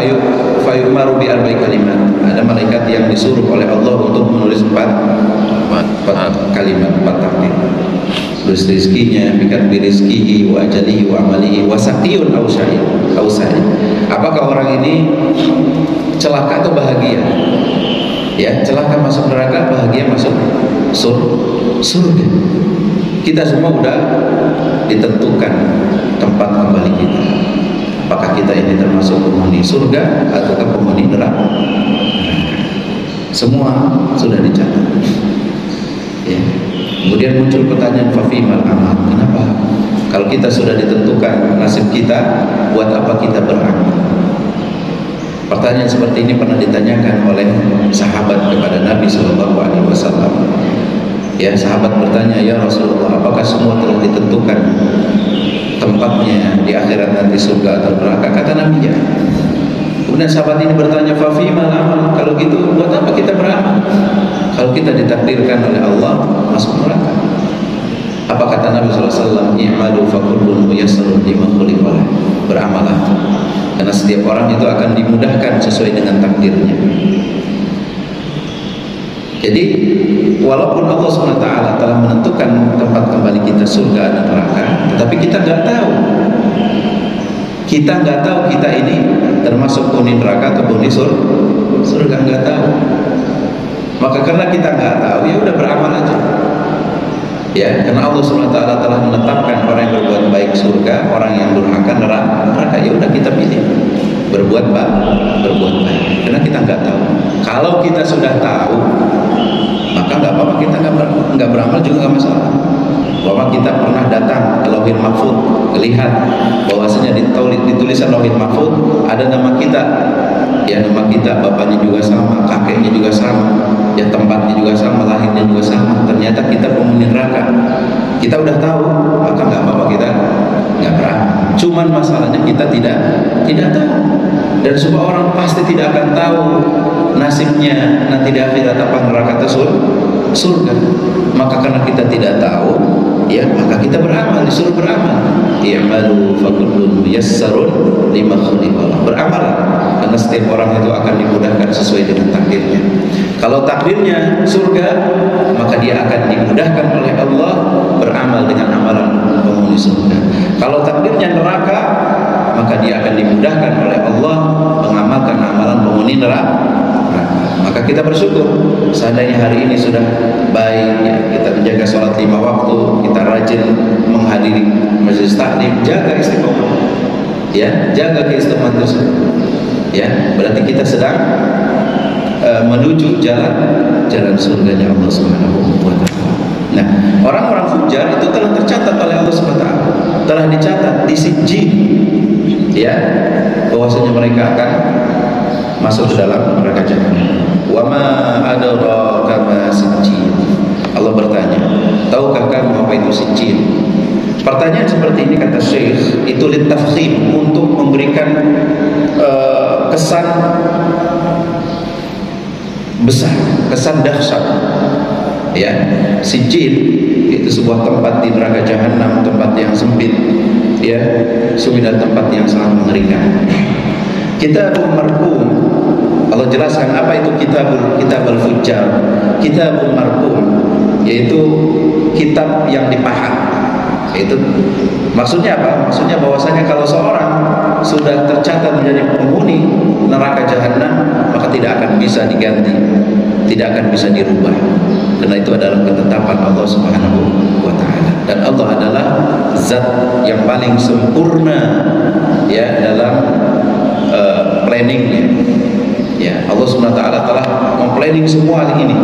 fayu'maru bi arba'i kalimat. Ada malaikat yang disuruh oleh Allah untuk menulis 4 kalimat, 4 takdir. Tulis rizkinya, bikat birizkihi wa ajalihi wa amalihi wa saqiyun aw sa'id. Apakah orang ini celaka atau bahagia? Ya, celaka masuk neraka, bahagia masuk surga. Kita semua sudah ditentukan tempat kembali kita. Apakah kita ini termasuk penghuni surga atau penghuni neraka? Semua sudah dicatat. Ya. Kemudian muncul pertanyaan, fafimal amal. Kenapa? Kalau kita sudah ditentukan nasib kita, buat apa kita beramal? Pertanyaan seperti ini pernah ditanyakan oleh sahabat kepada Nabi SAW. Ya, sahabat bertanya, ya Rasulullah, apakah semua telah ditentukan tempatnya di akhirat nanti, surga atau neraka? Kata Nabi, ya. Kemudian sahabat ini bertanya, fafimal amal. Kalau gitu, buat apa kita beramal? Kalau kita ditakdirkan oleh Allah masuk neraka. Apa kata Nabi SAW? I'malu fakullun muyassarun lima khuliqa lah. Beramalah, karena setiap orang itu akan dimudahkan sesuai dengan takdirnya. Jadi walaupun Allah SWT telah menentukan tempat kembali kita surga dan neraka, tetapi kita nggak tahu. Kita nggak tahu kita ini termasuk penghuni neraka atau penghuni surga, nggak tahu. Maka karena kita nggak tahu, ya udah beramal aja. Ya, karena Allah SWT telah menetapkan orang yang berbuat baik surga, orang yang durhaka neraka. Ya udah kita pilih berbuat baik. Karena kita nggak tahu. Kalau kita sudah tahu, maka nggak apa-apa, kita nggak beramal juga nggak masalah. Bahwa kita pernah datang ke Lauhil Mahfuz, lihat bahwasanya di tulisan Lauhil Mahfuz ada nama kita. Ya, nama kita, bapaknya juga sama, kakeknya juga sama, ya, tempatnya juga sama, lahirnya juga sama. Ternyata kita penghuni neraka. Kita udah tahu, maka nggak apa-apa, kita nggak beramal. Cuman masalahnya kita tidak tahu. Dan semua orang pasti tidak akan tahu nasibnya nanti di akhirat, apa neraka atau surga. Maka karena kita tidak tahu, ya, maka kita beramal, disuruh beramal. I'malu fakullun muyassarun lima khuliqa lah. Beramal, karena setiap orang itu akan dimudahkan sesuai dengan takdirnya. Kalau takdirnya surga, maka dia akan dimudahkan oleh Allah beramal dengan amalan penghuni surga. Kalau takdirnya neraka, maka dia akan dimudahkan oleh Allah mengamalkan amalan penghuni neraka. Maka kita bersyukur seandainya hari ini sudah baik, ya, kita menjaga sholat 5 waktu, kita rajin menghadiri majelis taklim, jaga istiqomah, ya, jaga keistiqomahan tersebut, ya, berarti kita sedang menuju jalan surganya Allah Subhanahu wa taala. Nah, orang-orang fujar itu telah tercatat oleh Allah Subhanahu wa taala, telah dicatat di Sijjin, ya, bahwasanya mereka akan masuk ke dalam neraka jahanam. Wa ma adraka ma sijjin. Allah bertanya, tahukah kamu apa itu sijjin? Pertanyaan seperti ini, kata Syekh, itu litafkhim, untuk memberikan kesan besar, kesan dahsyat. Ya, sijjin itu sebuah tempat di neraka jahanam, tempat yang sempit, ya, sudah tempat yang sangat mengerikan. Kitabul marqum, Allah jelaskan apa itu kitabul fujjar. Kitabul marqum yaitu kitab yang dipahat. Itu maksudnya apa? Maksudnya bahwasanya kalau seorang sudah tercatat menjadi penghuni neraka jahanam, maka tidak akan bisa diganti, tidak akan bisa dirubah, karena itu adalah ketetapan Allah Subhanahu wa Ta'ala. Dan Allah adalah zat yang paling sempurna ya dalam planningnya. Ya, Allah Subhanahu wa Ta'ala telah memplanning semua hal ini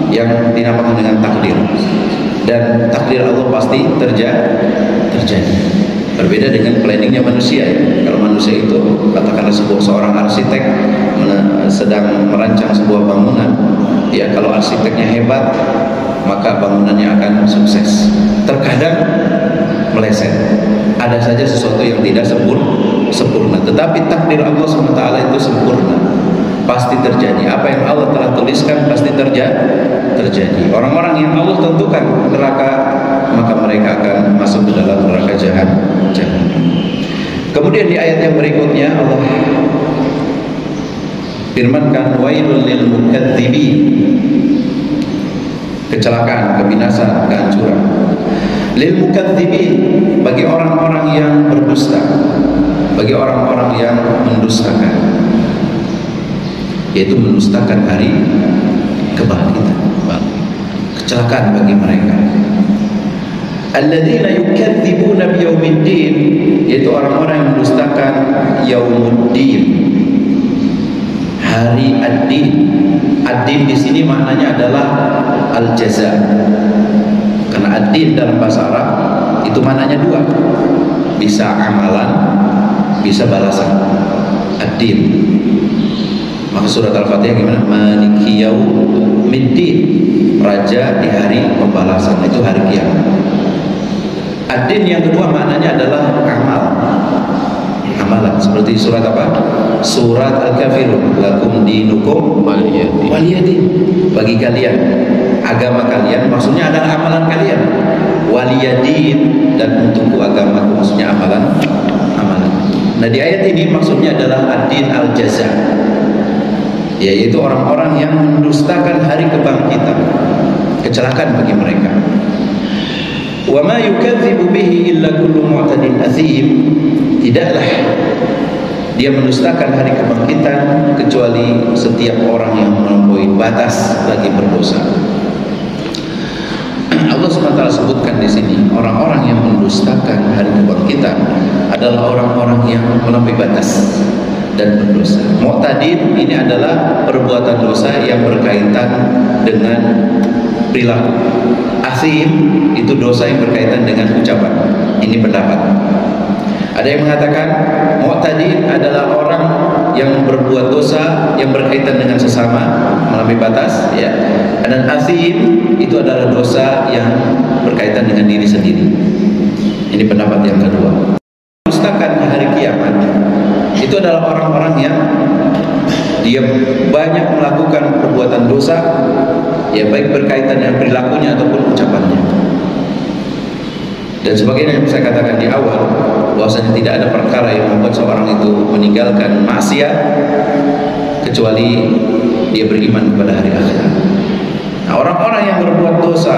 yang dinamakan dengan takdir, dan takdir Allah pasti terjadi. Berbeda dengan planningnya manusia. Kalau manusia itu katakanlah seorang arsitek sedang merancang sebuah bangunan, ya kalau arsiteknya hebat maka bangunannya akan sukses. Terkadang meleset, ada saja sesuatu yang tidak sempurna. Tetapi takdir Allah SWT itu sempurna, pasti terjadi. Apa yang Allah telah tuliskan pasti terjadi. Orang-orang yang Allah tentukan neraka, maka mereka akan masuk ke dalam neraka jahanam. Kemudian di ayat yang berikutnya Allah firmankan, wailul lil mukadzibin, kecelakaan, kebinasaan, kehancuran. Lil mukadzibin, bagi orang-orang yang berdusta, bagi orang-orang yang mendustakan, yaitu mendustakan hari kebangkitan. Kecelakaan bagi mereka. Alladzina yukadzibuna biyaumiddin, yaitu orang-orang yang mendustakan yaumuddin, hari ad-din. Ad-din di sini maknanya adalah al-jaza. Karena ad-din dalam bahasa Arab itu maknanya dua, bisa amalan, bisa balasan. Ad-din. Maka surat Al-Fatihah gimana? Maliki yaumiddin, raja di hari pembalasan, itu hari kiamat. Ad-din yang kedua maknanya adalah amal, amalan, seperti surat apa? Surat Al-Kafirun, lakum dinukum waliyadin, bagi kalian agama kalian, maksudnya adalah amalan kalian. Waliyadin, dan untukku agamaku, maksudnya amalan. Nah di ayat ini maksudnya adalah ad-din al-jaza, yaitu orang-orang yang mendustakan hari kebangkitan, kecelakaan bagi mereka. Wa ma yukadzibu bihi illa kullu mu'tadin athim, tidaklah dia mendustakan hari kebangkitan kecuali setiap orang yang melampaui batas lagi berdosa. Allah SWT sebutkan di sini orang-orang yang mendustakan hari kebangkitan adalah orang-orang yang melampaui batas dan berdosa. Mu'tadin ini adalah perbuatan dosa yang berkaitan dengan perilaku. Asim itu dosa yang berkaitan dengan ucapan. Ini pendapat. Ada yang mengatakan mu'tadin adalah orang yang berbuat dosa yang berkaitan dengan sesama, melampaui batas, ya. Dan asim itu adalah dosa yang berkaitan dengan diri sendiri. Ini pendapat yang kedua. Dustakan hari kiamat itu adalah orang-orang yang dia banyak melakukan perbuatan dosa, ya baik berkaitan dengan perilakunya ataupun ucapannya. Dan sebagaimana yang saya katakan di awal, bahwasanya tidak ada perkara yang membuat seorang itu meninggalkan maksiat kecuali dia beriman kepada hari akhirat. Nah, orang-orang yang berbuat dosa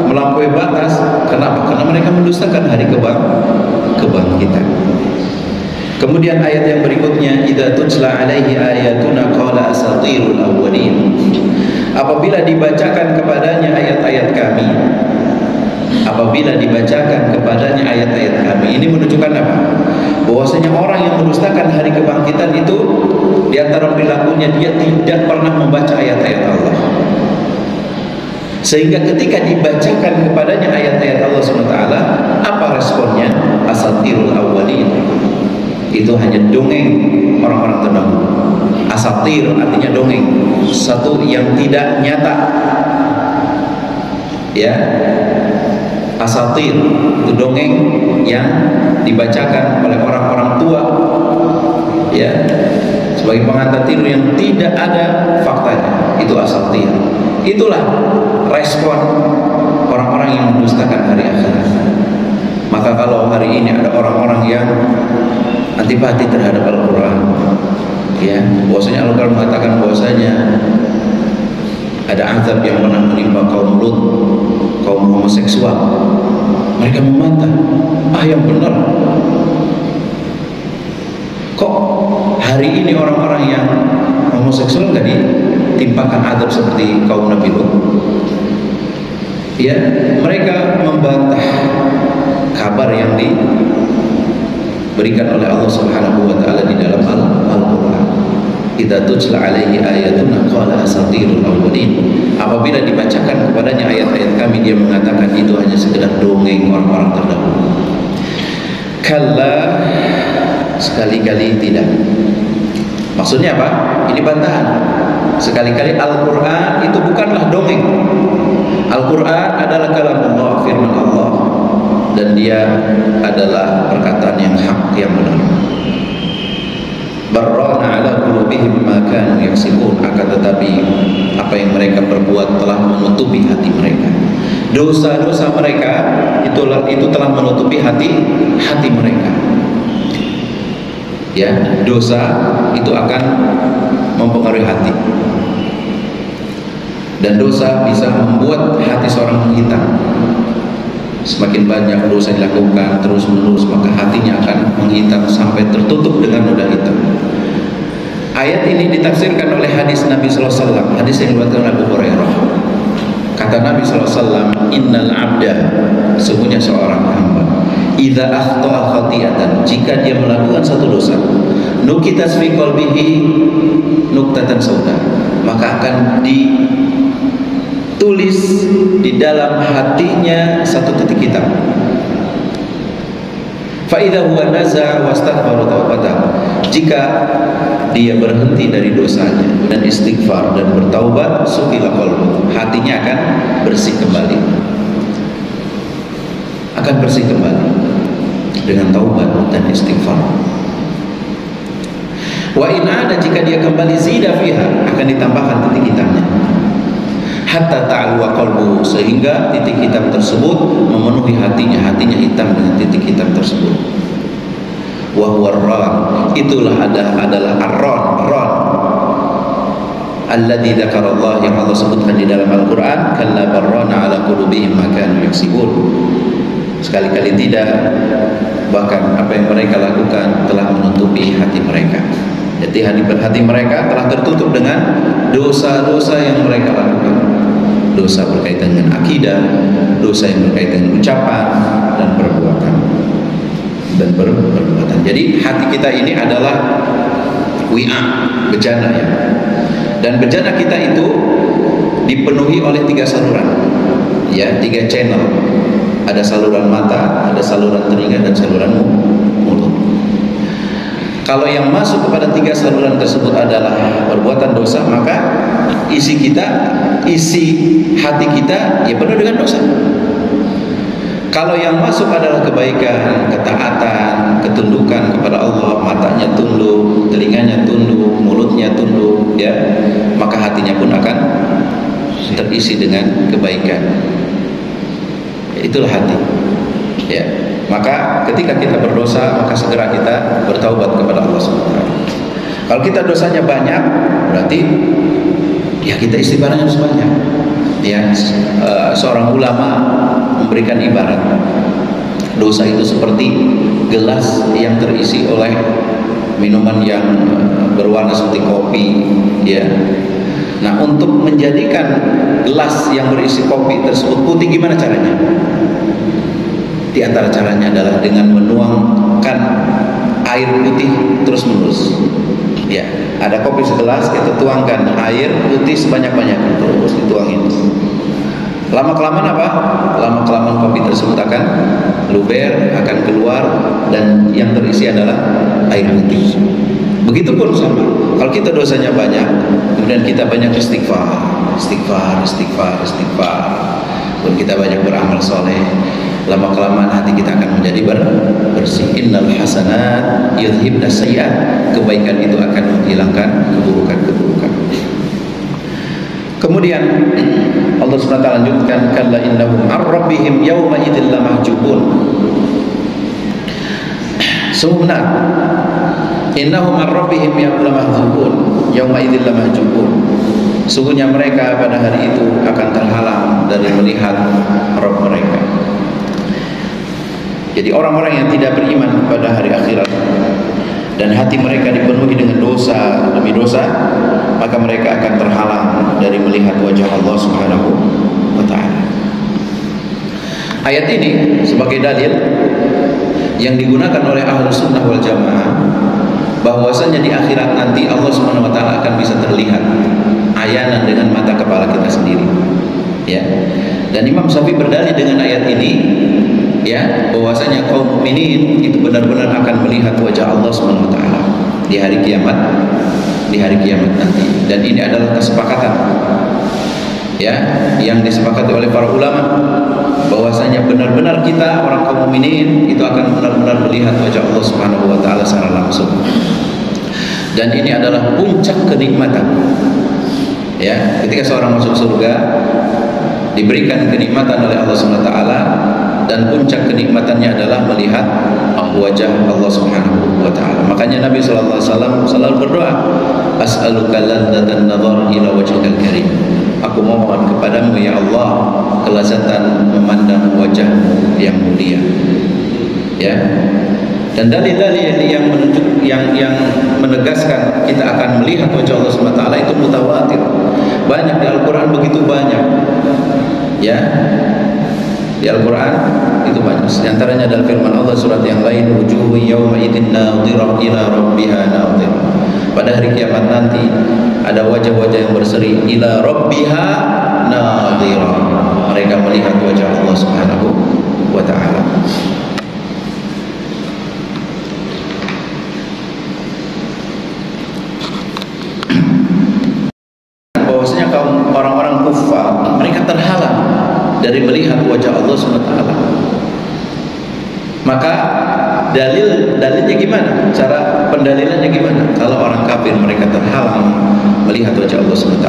melampaui batas, kenapa? Karena mereka mendustakan hari kebangkitan. Kemudian ayat yang berikutnya, idza tutla alaihi ayatuna qala asatirul awwalin, apabila dibacakan kepadanya ayat-ayat kami, apabila dibacakan kepadanya ayat-ayat kami, ini menunjukkan apa? Bahwasanya orang yang mendustakan hari kebangkitan itu di antara perilakunya dia tidak pernah membaca ayat-ayat Allah. Sehingga ketika dibacakan kepadanya ayat-ayat Allah SWT, apa responnya? Asatirul awwalin, itu hanya dongeng orang-orang terdahulu. Asatir artinya dongeng, satu yang tidak nyata, ya. Asatir itu dongeng yang dibacakan oleh orang-orang tua, ya, sebagai pengantar tidur yang tidak ada faktanya, itu asatir. Itulah respon orang-orang yang mendustakan hari akhirat. Maka kalau hari ini ada orang-orang yang antipati terhadap Al-Quran, ya, bahwasanya Al-Quran mengatakan bahwasanya ada azab yang pernah menimpa kaum Lut, kaum homoseksual, mereka membantah, yang benar. Kok hari ini orang-orang yang homoseksual nggak ditimpakan adab seperti kaum Nabi Lut? Ya, mereka membantah kabar yang diberikan oleh Allah Subhanahu wa taala di dalam Al-Qur'an. Idza tutla alaihi ayatuna qala asatirul awwalin. Apabila dibacakan kepadanya ayat-ayat kami, dia mengatakan itu hanya sekedar dongeng orang-orang terdahulu. Kalla, sekali-kali tidak. Maksudnya apa? Ini bantahan. Sekali-kali Al-Qur'an itu bukanlah dongeng. Al-Qur'an adalah kalamullah, firman Allah, dan dia adalah perkataan yang hak, yang benar. Barrana ala qulubihim ma kanu yaksibun, akan tetapi apa yang mereka perbuat telah menutupi hati mereka. Dosa-dosa mereka itu telah menutupi hati mereka. Ya, dosa itu akan mempengaruhi hati. Dan dosa bisa membuat hati seorang menghitam. Semakin banyak dosa dilakukan terus menerus, maka hatinya akan menghitam sampai tertutup dengan noda hitam. Ayat ini ditafsirkan oleh hadis Nabi SAW, hadis yang diriwayatkan oleh Abu Hurairah. Kata Nabi SAW, innal abda, sesungguhnya seorang hamba, idza akhta'a khati'atan, jika dia melakukan satu dosa, nukitas fi qalbihi nuktatan sauda, maka akan ditulis di dalam hatinya satu titik hitam. Fa idza huwa naza'a wastaghfara taubatan, jika dia berhenti dari dosanya dan istighfar dan bertaubat, sukila qalbu, hatinya akan bersih kembali. Akan bersih kembali dengan taubat dan istighfar. Wa in ada, jika dia kembali zida fiha, akan ditambahkan titik hitamnya. Hatta ta'alwa qalbu, sehingga titik hitam tersebut memenuhi hatinya hitam dengan titik hitam tersebut. Wa huwa ar-ran, itulah adalah ar-ran alladzi dzakarallah, yang Allah sebutkan di dalam Al-Qur'an, kalla barrana ala qulubihim ma kanu yaksibun. Sekali-kali tidak, bahkan apa yang mereka lakukan telah menutupi hati mereka. Jadi hati mereka telah tertutup dengan dosa-dosa yang mereka lakukan. Dosa berkaitan dengan akidah, dosa yang berkaitan dengan ucapan dan perbuatan. Jadi hati kita ini adalah bejana ya. Dan bejana kita itu dipenuhi oleh 3 saluran, ya, 3 channel. Ada saluran mata, ada saluran telinga, dan saluran mulut. Kalau yang masuk kepada 3 saluran tersebut adalah perbuatan dosa, maka isi hati kita ya penuh dengan dosa. Kalau yang masuk adalah kebaikan, ketaatan, ketundukan kepada Allah, matanya tunduk, telinganya tunduk, mulutnya tunduk, ya, maka hatinya pun akan terisi dengan kebaikan. Itulah hati. Ya. Maka ketika kita berdosa, maka segera kita bertaubat kepada Allah SWT. Kalau kita dosanya banyak, berarti ya kita istighfarnya harus banyak. Ya, seorang ulama memberikan ibarat dosa itu seperti gelas yang terisi oleh minuman yang berwarna seperti kopi, ya. Nah, untuk menjadikan gelas yang berisi kopi tersebut putih, gimana caranya? Di antara caranya adalah dengan menuangkan air putih terus menerus. Ya, ada kopi segelas, kita tuangkan air putih sebanyak-banyaknya, terus dituangin. Lama-kelamaan apa? Lama-kelamaan kopi tersebut akan luber, akan keluar, dan yang terisi adalah air putih. Begitupun sama. Kalau kita dosanya banyak, kemudian kita banyak istighfar, dan kita banyak beramal soleh, lama-kelamaan hati kita akan menjadi bersih. Innal hasanat yudhibna sayyi'at, kebaikan itu akan menghilangkan keburukan-keburukan. Kemudian Allah SWT lanjutkan, kalla innahum ar-rabbihim yawma idzin lamahjubun. Sungguh benar, innahum ar-rabbihim lamahjubun, yawma idzin lamahjubun. Sungguhnya mereka pada hari itu akan terhalang dari melihat Rabb mereka. Jadi orang-orang yang tidak beriman pada hari akhirat dan hati mereka dipenuhi dengan dosa demi dosa, maka mereka akan terhalang dari melihat wajah Allah Subhanahu wa ta'ala. Ayat ini sebagai dalil yang digunakan oleh Ahlus Sunnah wal Jamaah bahwasanya di akhirat nanti Allah Subhanahu wa ta'ala akan bisa terlihat ayanan dengan mata kepala kita sendiri, ya. Dan Imam Syafi'i berdalil dengan ayat ini, ya, bahwasanya kaum mukminin itu benar-benar akan melihat wajah Allah Subhanahu wa ta'ala di hari kiamat, nanti. Dan ini adalah kesepakatan, ya, yang disepakati oleh para ulama bahwasanya benar-benar kita orang kaum mukminin itu akan benar-benar melihat wajah Allah Subhanahu wa ta'ala secara langsung. Dan ini adalah puncak kenikmatan, ya, ketika seorang masuk surga diberikan kenikmatan oleh Allah Subhanahu wa ta'ala, dan puncak kenikmatannya adalah melihat wajah Allah Subhanahu wa ta'ala. Makanya Nabi sallallahu alaihi wasallam selalu berdoa, as'aluka ladzatan nazar ila wajhikal karim. Aku mohon kepadamu ya Allah kelezatan memandang wajahmu yang mulia, ya. Dan dalil-dalil yang menunjuk yang menegaskan kita akan melihat wajah Allah Subhanahu wa ta'ala itu mutawatir. Banyak di Al-Qur'an, begitu banyak, ya. Di Al-Quran itu banyak. Di antaranya adalah firman Allah surat yang lain, wujuhu yawma idzin nadhirah ila rabbiha nadhirah. Pada hari kiamat nanti ada wajah-wajah yang berseri ila rabbiha nadhirah. Mereka melihat wajah Allah Subhanahu wa ta'ala. Bahwasanya kaum orang-orang kufar mereka terhalang dari melihat wajah Allah SWT. Maka dalilnya gimana? Cara pendalilannya gimana? Kalau orang kafir mereka terhalang melihat wajah Allah SWT,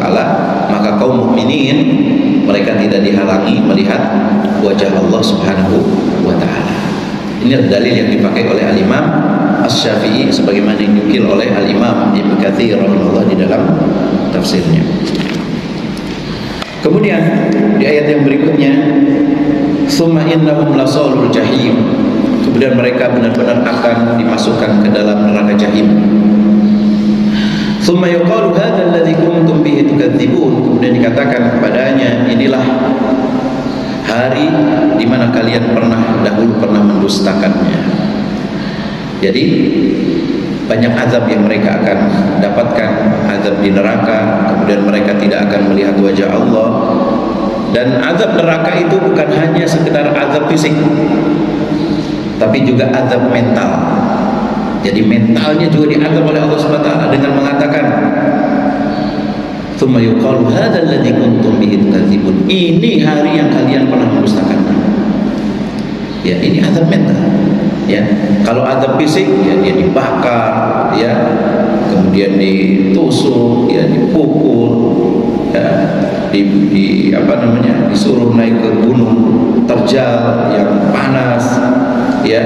maka kaum mukminin mereka tidak dihalangi melihat wajah Allah Subhanahu wa ta'ala. Ini dalil yang dipakai oleh Al-Imam Asy-Syafi'i sebagaimana dinukil oleh Al-Imam Ibnu Katsir rahimahullah di dalam tafsirnya. Kemudian di ayat yang berikutnya, summa innahum lasalul jahim. Kemudian mereka benar-benar akan dimasukkan ke dalam neraka jahim. Summa yuqalu hadzal ladzi kuntum bihi tukadzibun. Kemudian dikatakan kepadanya, inilah hari di mana kalian dahulu pernah mendustakannya. Jadi banyak azab yang mereka akan dapatkan, azab di neraka. Kemudian mereka tidak akan melihat wajah Allah. Dan azab neraka itu bukan hanya sekedar azab fisik, tapi juga azab mental. Jadi mentalnya juga diazab oleh Allah SWT dengan mengatakan, tsumma yuqalu hadzal ladzi kuntum bihi tukadzibun. Ini hari yang kalian pernah mendustakannya. Ya, ini azab mental. Ya, kalau azab fisik ya dia dibakar, ya, kemudian ditusuk, ya, dipukul, ya, disuruh naik ke gunung terjal yang panas, ya,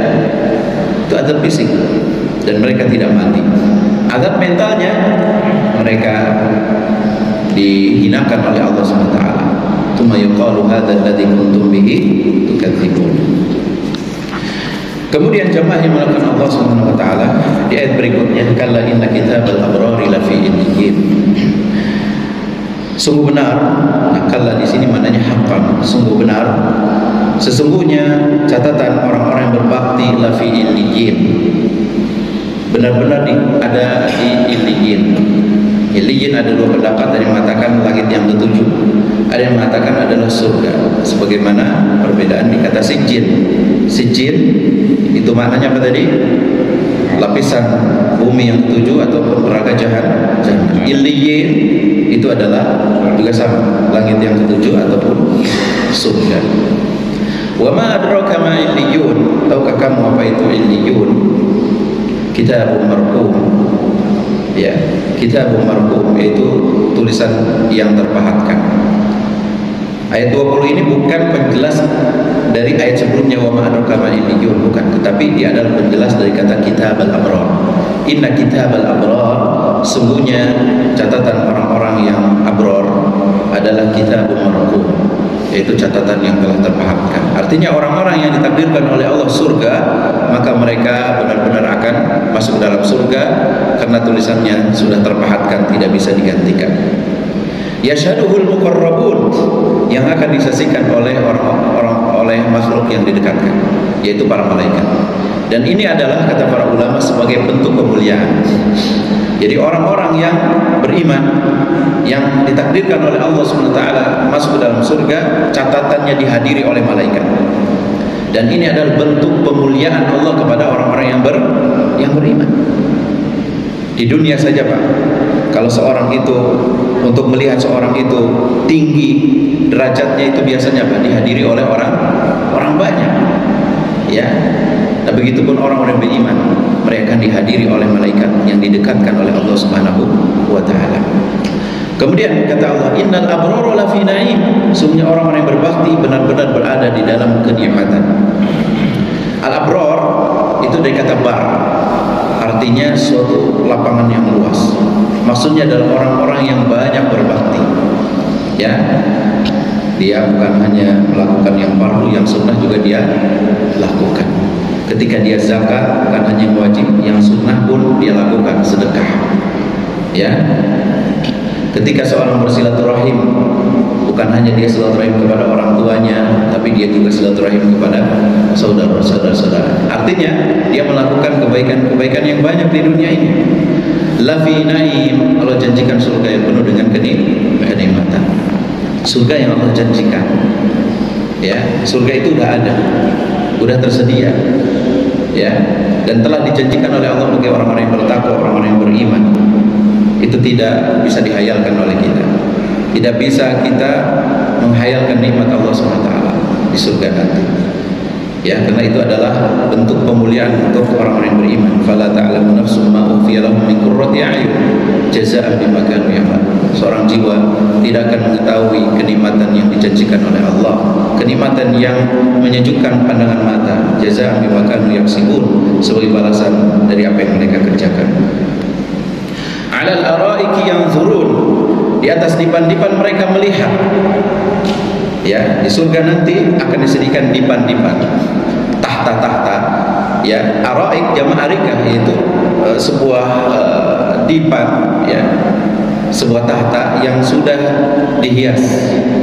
itu azab fisik dan mereka tidak mati. Azab mentalnya mereka dihinakan oleh Allah SWT. Tsumma yuqalu hadzal ladzi kuntum bihi tukadzibun. Kemudian jamaah yang melakukan Allah Subhanahu wa ta'ala di ayat berikutnya, kalla inna kitabal abrari lafi illiyyin. Sungguh benar, kalla di sini maknanya haqqan, sungguh benar, sesungguhnya catatan orang-orang yang berbakti lafi illiyyin, benar-benar ada di illiyyin. Illiyyin ada dua pendapat, ada yang mengatakan langit yang ketujuh, ada yang mengatakan adalah surga, sebagaimana perbedaan di kata sijjin. Sijjin itu maknanya apa tadi? Lapisan bumi yang ketujuh ataupun neraka jahanam. Illiyyin itu adalah juga sama, langit yang ketujuh ataupun surga. Wa ma adraka ma illiyyun? Tahukah kamu apa itu illiyyun? Kitabun marqum. Ya, kitabun marqum yaitu tulisan yang terpahatkan. Ayat 20 ini bukan penjelas dari ayat sebelumnya wa ma adraka ma illiyun, bukan, tetapi dia adalah penjelas dari kata kitabal abrar. Inna kitabal abrar, sungguhnya catatan orang-orang yang abrar adalah kitabun marqum, yaitu catatan yang telah terpahamkan. Artinya orang-orang yang ditakdirkan oleh Allah surga, maka mereka benar-benar akan masuk dalam surga karena tulisannya sudah terpahatkan, tidak bisa digantikan. Yashaduhul muqarrabun, yang akan disaksikan oleh oleh makhluk yang didekatkan, yaitu para malaikat. Dan ini adalah, kata para ulama, sebagai bentuk kemuliaan. Jadi orang-orang yang beriman, yang ditakdirkan oleh Allah SWT masuk ke dalam surga, catatannya dihadiri oleh malaikat. Dan ini adalah bentuk pemuliaan Allah kepada orang-orang yang beriman. Di dunia saja, Pak, kalau seorang itu, untuk melihat seorang itu tinggi derajatnya, itu biasanya Pak, dihadiri oleh orang banyak, ya. Dan begitupun orang-orang beriman, mereka akan dihadiri oleh malaikat yang didekatkan oleh Allah Subhanahu wa taala. Kemudian kata Allah, innal abrara lafi na'im, sungguhnya orang-orang yang berbakti benar-benar berada di dalam kenikmatan. Al-abrar itu dari kata bar, artinya suatu lapangan yang luas. Maksudnya adalah orang-orang yang banyak berbakti. Ya, dia bukan hanya melakukan yang fardu, yang sunnah juga dia lakukan. Ketika dia zakat, bukan hanya yang wajib, yang sunnah pun dia lakukan, sedekah. Ya, ketika seorang bersilaturahim, bukan hanya dia silaturahim kepada orang tuanya, tapi dia juga silaturahim kepada saudara-saudara. Artinya dia melakukan kebaikan-kebaikan yang banyak di dunia ini. Lafi naim, Allah janjikan surga yang penuh dengan kenikmatan. Surga yang Allah janjikan, ya, surga itu udah ada, udah tersedia, ya, dan telah dijanjikan oleh Allah bagi orang-orang yang bertakwa, orang-orang yang beriman. Itu tidak bisa dihayalkan oleh kita. Tidak bisa kita menghayalkan nikmat Allah SWT di surga nanti. Ya, karena itu adalah bentuk pemuliaan untuk orang-orang yang beriman. Fala ta'lamu nafsun ma ukhfiya lahum min qurrati a'yun jazaa'an bima kanu ya'malun. Seorang jiwa tidak akan mengetahui kenikmatan yang dijanjikan oleh Allah, kenikmatan yang menyejukkan pandangan mata, jazaa'an bima kanu yaksibun, sebagai balasan dari apa yang mereka kerjakan. Alal araiki yanzurun, di atas dipan-dipan mereka melihat. Ya, di surga nanti akan disediakan dipan-dipan, tahta-tahta. Ya, araik jamak arikah, yaitu sebuah dipan, ya, sebuah tahta yang sudah dihias,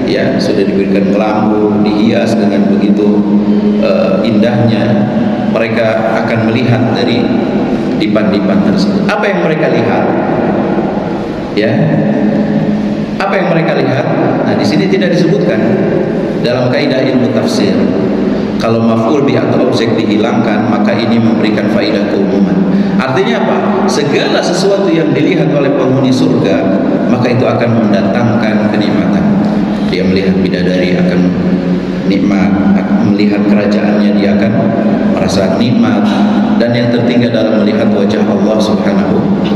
ya, sudah diberikan kelambu, dihias dengan begitu indahnya. Mereka akan melihat dari dipan-dipan tersebut. Apa yang mereka lihat? Ya, apa yang mereka lihat? Nah, di sini tidak disebutkan dalam kaidah ilmu tafsir. Kalau maf'ul bi atau objek dihilangkan, maka ini memberikan faedah keumuman. Artinya apa? Segala sesuatu yang dilihat oleh penghuni surga, maka itu akan mendatangkan kenikmatan. Dia melihat bidadari akan nikmat, melihat kerajaannya dia akan merasa nikmat, dan yang tertinggal dalam melihat wajah Allah Subhanahu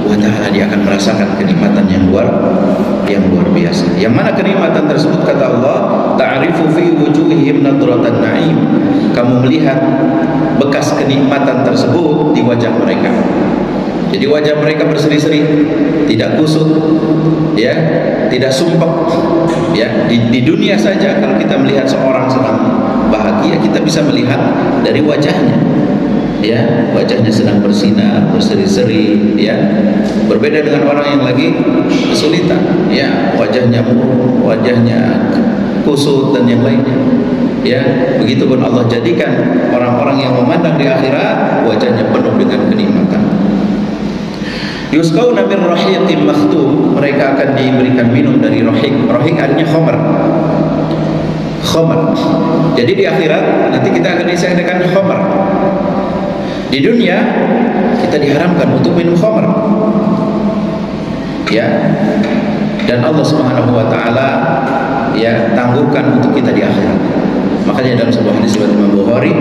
wa taala, dia akan merasakan kenikmatan yang luar biasa. Yang mana kenikmatan tersebut, kata Allah, ta'rifu fi wujuhihim nadratan na'im, kamu melihat bekas kenikmatan tersebut di wajah mereka. Jadi wajah mereka berseri-seri, tidak kusut, ya, tidak sumpek. Ya, di dunia saja kalau kita melihat seorang sedang bahagia, kita bisa melihat dari wajahnya. Ya, wajahnya sedang bersinar, berseri-seri, ya. Berbeda dengan orang yang lagi kesulitan, ya, wajahnya murung, wajahnya kusut dan yang lainnya. Ya, begitupun Allah jadikan orang-orang yang memandang di akhirat wajahnya penuh dengan kenikmatan. Yusqauna min rahiqin makhtum, mereka akan diberikan minum dari rahiq. Rahiq artinya khamr. Khamr. Jadi di akhirat nanti kita akan disediakan khamr. Di dunia kita diharamkan untuk minum khamr. Ya. Dan Allah Subhanahu wa taala, ya, tangguhkan untuk kita di akhirat. Makanya dalam sebuah hadis riwayat Imam Bukhari,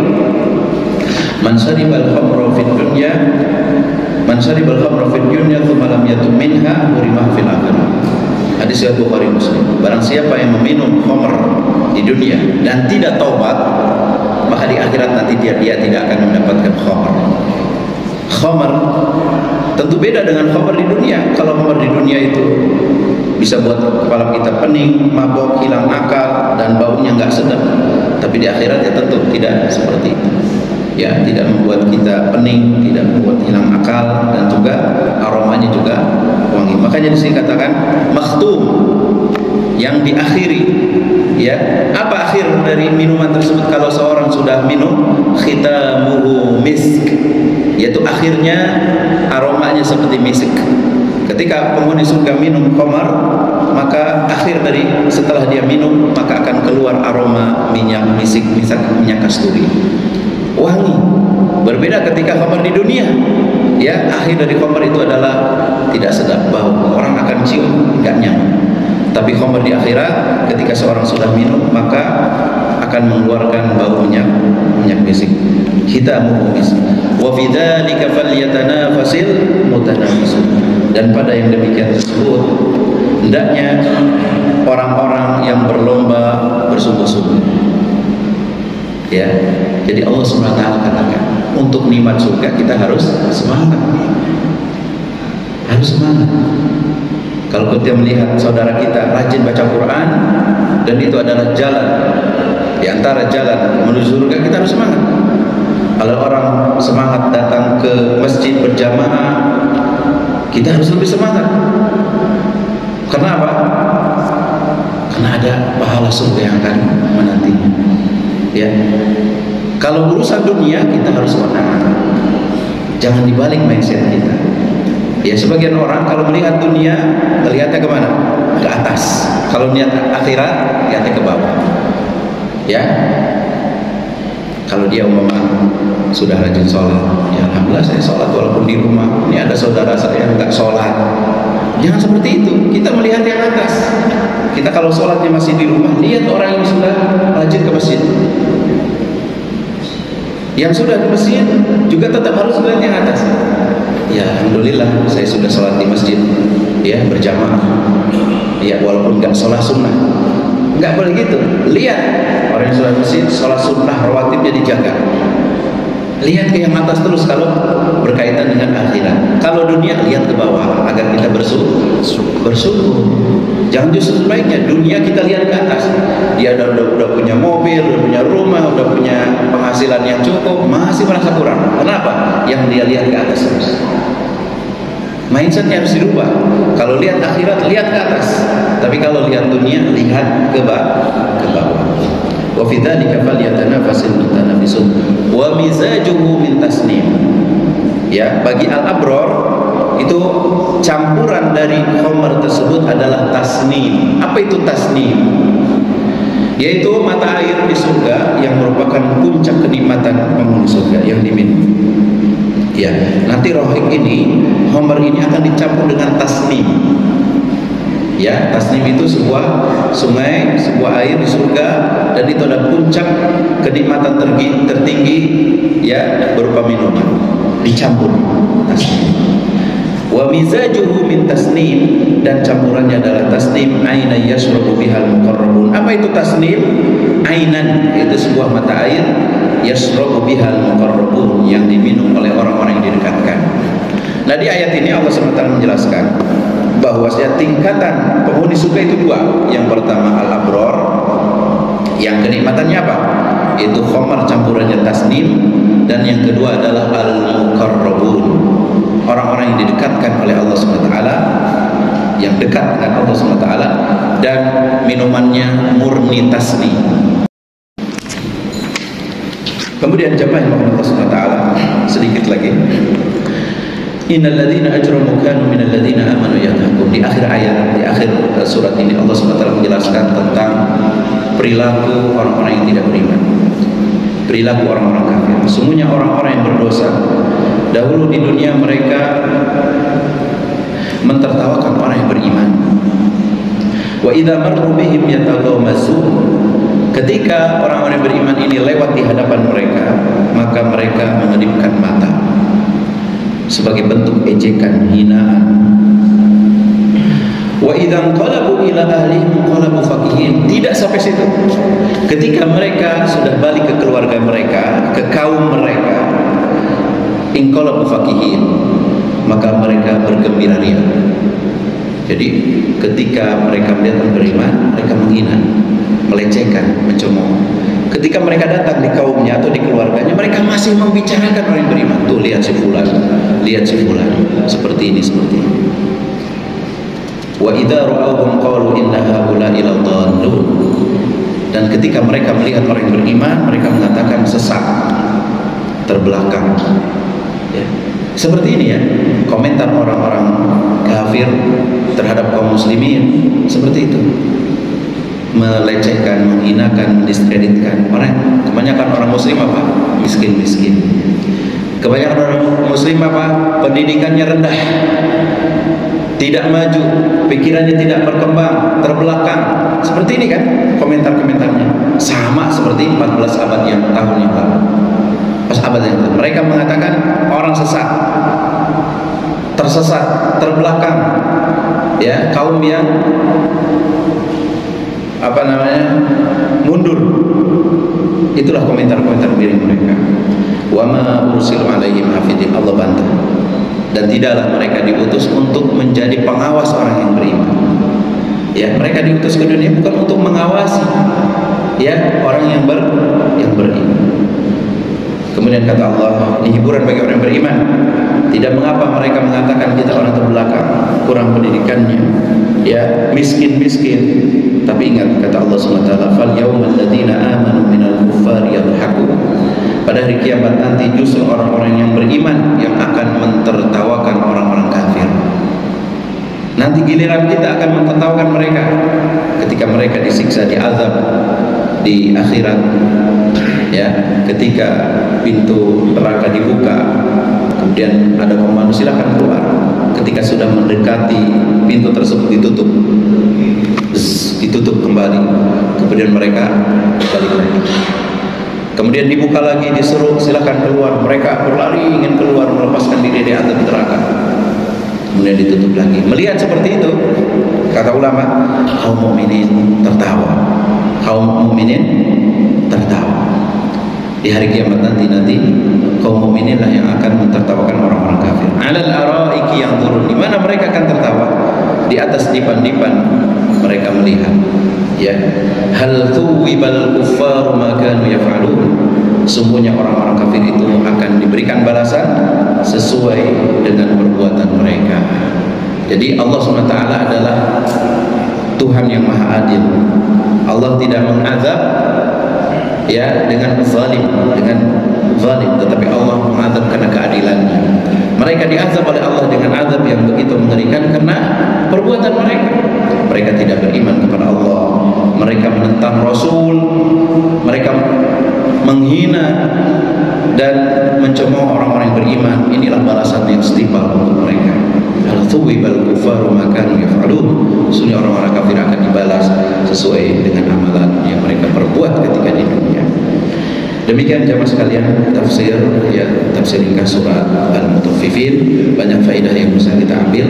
man syaribal khamra fid dunya, man syaribal khamra fid dunya tsumma lam yatum minha hurimah fil akhirah. Hadis riwayat Bukhari Muslim. Barang siapa yang meminum khamr di dunia dan tidak taubat, maka di akhirat nanti dia tidak akan mendapatkan khamr. Khamr tentu beda dengan khamr di dunia. Kalau khamr di dunia itu bisa buat kepala kita pening, mabok, hilang akal, dan baunya nggak sedap. Tapi di akhirat ya tentu tidak seperti itu. Ya, tidak membuat kita pening, tidak membuat hilang akal, dan juga aromanya juga wangi. Makanya di sini katakan makhtum, yang diakhiri. Ya, apa akhir dari minuman tersebut kalau seorang sudah minum? Khitamuhu misk, yaitu akhirnya aromanya seperti misik. Ketika penghuni surga minum khamar, maka akhir dari setelah dia minum maka akan keluar aroma minyak misik, minyak kasturi, wangi. Berbeda ketika khamar di dunia. Ya, akhir dari khamar itu adalah tidak sedap, bau, orang akan cium, nggak nyaman. Tapi khamar di akhirat, ketika seorang sudah minum maka akan mengeluarkan bau minyak misik. Khitamuhu misk. Wa fi dzalika falyatanafasil mutanafisun. Dan pada yang demikian tersebut hendaknya orang-orang yang berlomba bersungguh-sungguh. Ya, jadi Allah SWT katakan untuk nikmat surga kita harus semangat. Harus semangat. Kalau kita melihat saudara kita rajin baca Quran dan itu adalah jalan di antara jalan menuju surga, kita harus semangat. Kalau orang semangat datang ke masjid berjamaah, kita harus lebih semangat. Kenapa? Karena ada pahala surga yang akan menantinya. Ya. Kalau urusan dunia kita harus menang. Jangan dibalik mindset kita. Ya, sebagian orang kalau melihat dunia melihatnya kemana? Ke atas. Kalau niat akhirat lihatnya ke bawah. Ya. Kalau dia umpama sudah rajin sholat, ya alhamdulillah saya sholat walaupun di rumah. Ini ada saudara saya nggak sholat. Jangan seperti itu. Kita melihat yang atas. Kita kalau sholatnya masih di rumah, lihat orang yang sudah rajin ke masjid. Yang sudah ke masjid juga tetap harus melihat yang atas. Ya alhamdulillah saya sudah sholat di masjid, ya berjamaah. Ya walaupun nggak sholat sunnah, nggak boleh gitu. Lihat orang yang sholat masjid, sholat sunnah rawatibnya dijaga. Lihat ke yang atas terus kalau berkaitan dengan akhirat. Kalau dunia lihat ke bawah agar kita bersyukur. Jangan justru sebaliknya dunia kita lihat ke atas. Dia udah punya mobil, udah punya rumah, udah punya penghasilan yang cukup, masih merasa kurang. Kenapa? Yang dia lihat ke atas terus. Mindsetnya harus dirubah. Kalau lihat akhirat lihat ke atas. Tapi kalau lihat dunia lihat ke bawah. Wa fi dzalika falyatanafasil mutanafisun wa mizajuhu min tasnim. Ya, bagi al-abror itu campuran dari khamar tersebut adalah tasnim. Apa itu tasnim? Yaitu mata air di surga yang merupakan puncak kenikmatan penghuni surga yang diminum. Ya, nanti rohik ini, khamar ini akan dicampur dengan tasnim. Ya, tasnim itu sebuah sungai, sebuah air di surga, dan itu adalah puncak kenikmatan tertinggi, ya, berupa minuman dicampur tasnim. Wa mizajuhu min tasnim, dan campurannya adalah tasnim. Ainan yashrabu bihal muqarrabun. Apa itu tasnim? Ainan itu sebuah mata air, yashrabu bihal muqarrabun, yang diminum oleh orang-orang yang didekatkan. Nah, di ayat ini Allah SWT menjelaskan bahwasanya tingkatan penghuni surga itu dua. Yang pertama al-abror, yang kenikmatannya apa? Itu khamar campurannya tasnim. Dan yang kedua adalah al-muqarrabun, orang-orang yang didekatkan oleh Allah SWT, yang dekat dengan Allah SWT, dan minumannya murni tasnim. Kemudian jemaah Allah SWT sedikit lagi, innal ladzina ajramu kanu minal ladzina amanu yadhakun. Di akhir ayat, di akhir surat ini Allah SWT menjelaskan tentang perilaku orang-orang yang tidak beriman, perilaku orang-orang kafir. Sesungguhnya orang-orang yang berdosa dahulu di dunia mereka mentertawakan orang yang beriman. Wa idza marru bihim yataghamazun. Ketika orang-orang yang beriman ini lewat di hadapan mereka, maka mereka mengedipkan mata sebagai bentuk ejekan, hinaan. Wa idzan qalabu ila ahlihim qalabu fakihin. Tidak sampai situ. Ketika mereka sudah balik ke keluarga mereka, ke kaum mereka, inqalabu fakihin, maka mereka bergembira ria. Jadi ketika mereka melihat orang beriman, mereka menghina, melecehkan, mencemooh. Ketika mereka datang di kaumnya atau di keluarganya, mereka masih membicarakan orang yang beriman. Tuh lihat si fulan, lihat si fulan, seperti ini, seperti ini. Wa idza ra'awhum qalu inna haula'i ladallun. Dan ketika mereka melihat orang yang beriman, mereka mengatakan sesat, terbelakang. Ya. Seperti ini ya, komentar orang-orang kafir terhadap kaum muslimin seperti itu. Melecehkan, menghinakan, mendiskreditkan. Kebanyakan orang muslim apa? Miskin-miskin. Kebanyakan orang muslim apa? Pendidikannya rendah, tidak maju, pikirannya tidak berkembang, terbelakang. Seperti ini kan komentar-komentarnya. Sama seperti 14 abad yang tahun yang lalu. Pas abad yang lalu mereka mengatakan orang sesat, tersesat, terbelakang. Ya, kaum yang mundur. Itulah komentar-komentar miring mereka. Wa ma ursilu alaihim hafidin, Allah bantah. Dan tidaklah mereka diutus untuk menjadi pengawas orang yang beriman. Ya, mereka diutus ke dunia bukan untuk mengawasi ya orang yang beriman. Kemudian kata Allah, ini hiburan bagi orang yang beriman. Tidak mengapa mereka mengatakan kita orang terbelakang, kurang pendidikannya, ya, miskin-miskin. Tapi ingat kata Allah SWT, fal yawmal ladzina amanu minal kuffari yadhakun. Pada hari kiamat nanti justru orang-orang yang beriman yang akan mentertawakan orang-orang kafir. Nanti giliran kita akan mentertawakan mereka ketika mereka disiksa, diazab di akhirat. Ya, ketika pintu neraka dibuka, kemudian ada komando silakan keluar. Ketika sudah mendekati pintu tersebut ditutup kembali, kemudian mereka balik lagi. Kemudian dibuka lagi, disuruh silakan keluar. Mereka berlari ingin keluar, melepaskan diri di azab neraka. Kemudian ditutup lagi. Melihat seperti itu, kata ulama, kaum mukminin tertawa. Kaum mukminin tertawa. Di hari kiamat nanti kaum mukminin lah yang akan mentertawakan orang-orang kafir. Alal araiki yang turun. Di mana mereka akan tertawa? Di atas dipan-dipan mereka melihat. Ya, hal thuwibal kuffar ma kanu yaf'alun. Sungguhnya orang-orang kafir itu akan diberikan balasan sesuai dengan perbuatan mereka. Jadi Allah SWT adalah Tuhan yang maha adil. Allah tidak mengazab ya dengan zalim, tetapi Allah mengazab karena keadilannya. Mereka diazab oleh Allah dengan azab yang begitu mengerikan karena perbuatan mereka. Mereka tidak beriman kepada Allah, mereka menentang Rasul, mereka menghina dan mencemooh orang-orang yang beriman. Inilah balasan yang setimpal untuk mereka. Hal thuwibal kufaru ma kanu yaf'alun. Sesungguhnya orang-orang kafir akan dibalas sesuai dengan amalan yang mereka perbuat ketika di dunia. Demikian jamaah sekalian tafsir ringkas surat Al-Mutaffifin. Banyak faedah yang bisa kita ambil.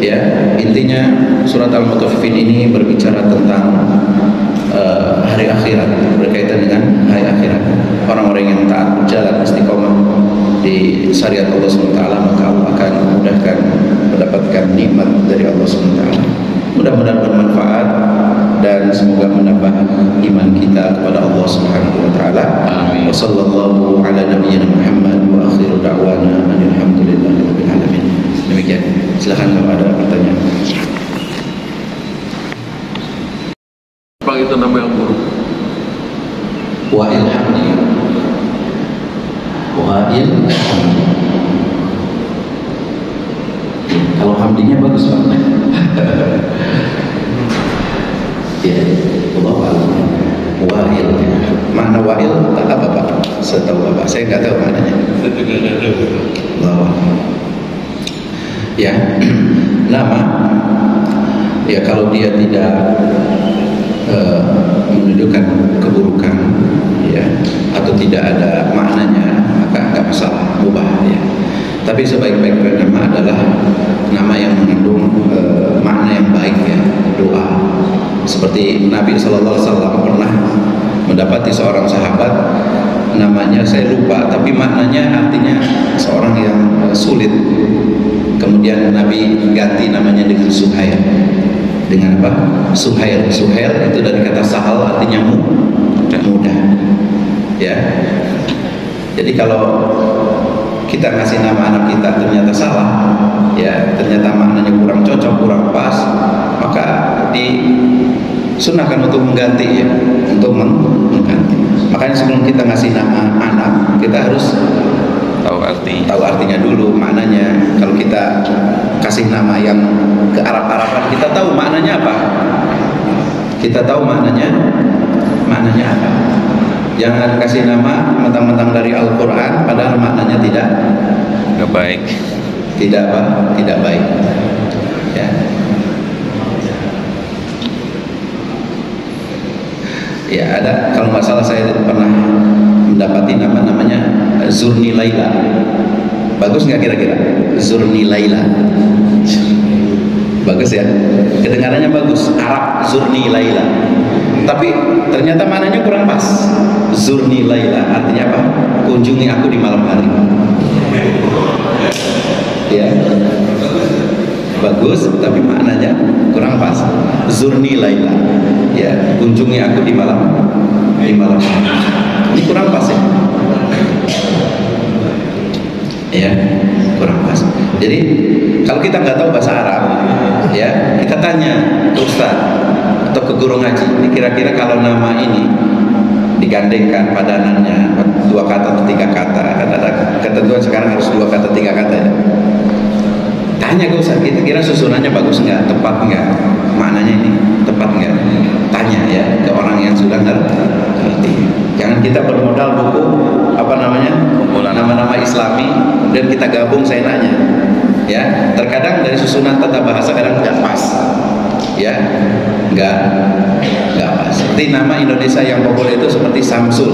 Ya, intinya surat Al-Mutaffifin ini berbicara tentang hari akhirat, berkaitan dengan hari akhirat. Orang-orang yang taat berjalan istiqomah di syariat Allah SWT, maka Allah akan memudahkan mendapatkan nikmat dari Allah SWT. Mudah-mudahan bermanfaat dan semoga menambah iman kita kepada Allah Subhanahu wa taala. Amin. Wa sallallahu ala nabiyyina Muhammad wa akhiru da'wana alhamdulillahirabbil alamin. Demikian. Silakan kalau ada pertanyaan. Apa itu nama yang buruk? Wa'il hamdi. Wa'il hamdi. Kalau hamdinya bagus banget. Ya, Allah alam. Wa'il. Makna wa'il apa Pak? Setahu Bapak, saya nggak tahu maknanya. Allah. Ya, nama. Ya, kalau dia tidak menunjukkan keburukan, ya, atau tidak ada maknanya, maka nggak masalah, mubah ya. Tapi sebaik-baik nama adalah nama yang mengandung makna yang baik ya, doa. Seperti Nabi SAW pernah mendapati seorang sahabat, namanya saya lupa, tapi maknanya artinya seorang yang sulit. Kemudian Nabi ganti namanya dengan Subur. Suhail. Dengan apa? Suhail. Suhail itu dari kata sahal, artinya mudah. Ya. Jadi kalau kita ngasih nama anak kita ternyata salah, ya, ternyata maknanya kurang cocok, kurang pas, maka disunahkan untuk mengganti, ya, untuk mengganti. Makanya sebelum kita ngasih nama anak, kita harus tahu artinya dulu, maknanya. Kalau kita kasih nama yang ke Arab-Araban, kita tahu maknanya apa. Kita tahu maknanya apa. Jangan kasih nama mentang-mentang dari Al-Quran padahal maknanya tidak baik. Tidak baik. Ya. Ya, ada, kalau nggak salah saya pernah mendapati namanya Zurni Laila. Bagus nggak kira-kira? Zurni Laila. Bagus ya? Kedengarannya bagus. Arab Zurni Laila. Tapi ternyata maknanya kurang pas. Zurni Laila artinya apa? Kunjungi aku di malam hari. Ya, bagus, tapi maknanya kurang pas. Zurni Laila, ya, kunjungi aku di malam hari. Ini kurang pas, ya. Ya, kurang pas. Jadi kalau kita nggak tahu bahasa Arab, ya, kita tanya ke Ustaz atau ke guru ngaji, ini kira-kira kalau nama ini digandengkan padanannya 2 kata atau 3 kata, kan ada ketentuan sekarang harus 2 kata 3 kata, ya. Tanya ke Ustaz, kira-kira susunannya bagus nggak, tepat nggak, maknanya ini tepat nggak? Tanya, ya, ke orang yang sudah ngerti. Jangan kita bermodal buku nama-nama Islami dan kita gabung, saya nanya, ya, terkadang dari susunan tata bahasa kadang nggak pas, ya, nggak pas. Seperti nama Indonesia yang populer itu seperti Samsul.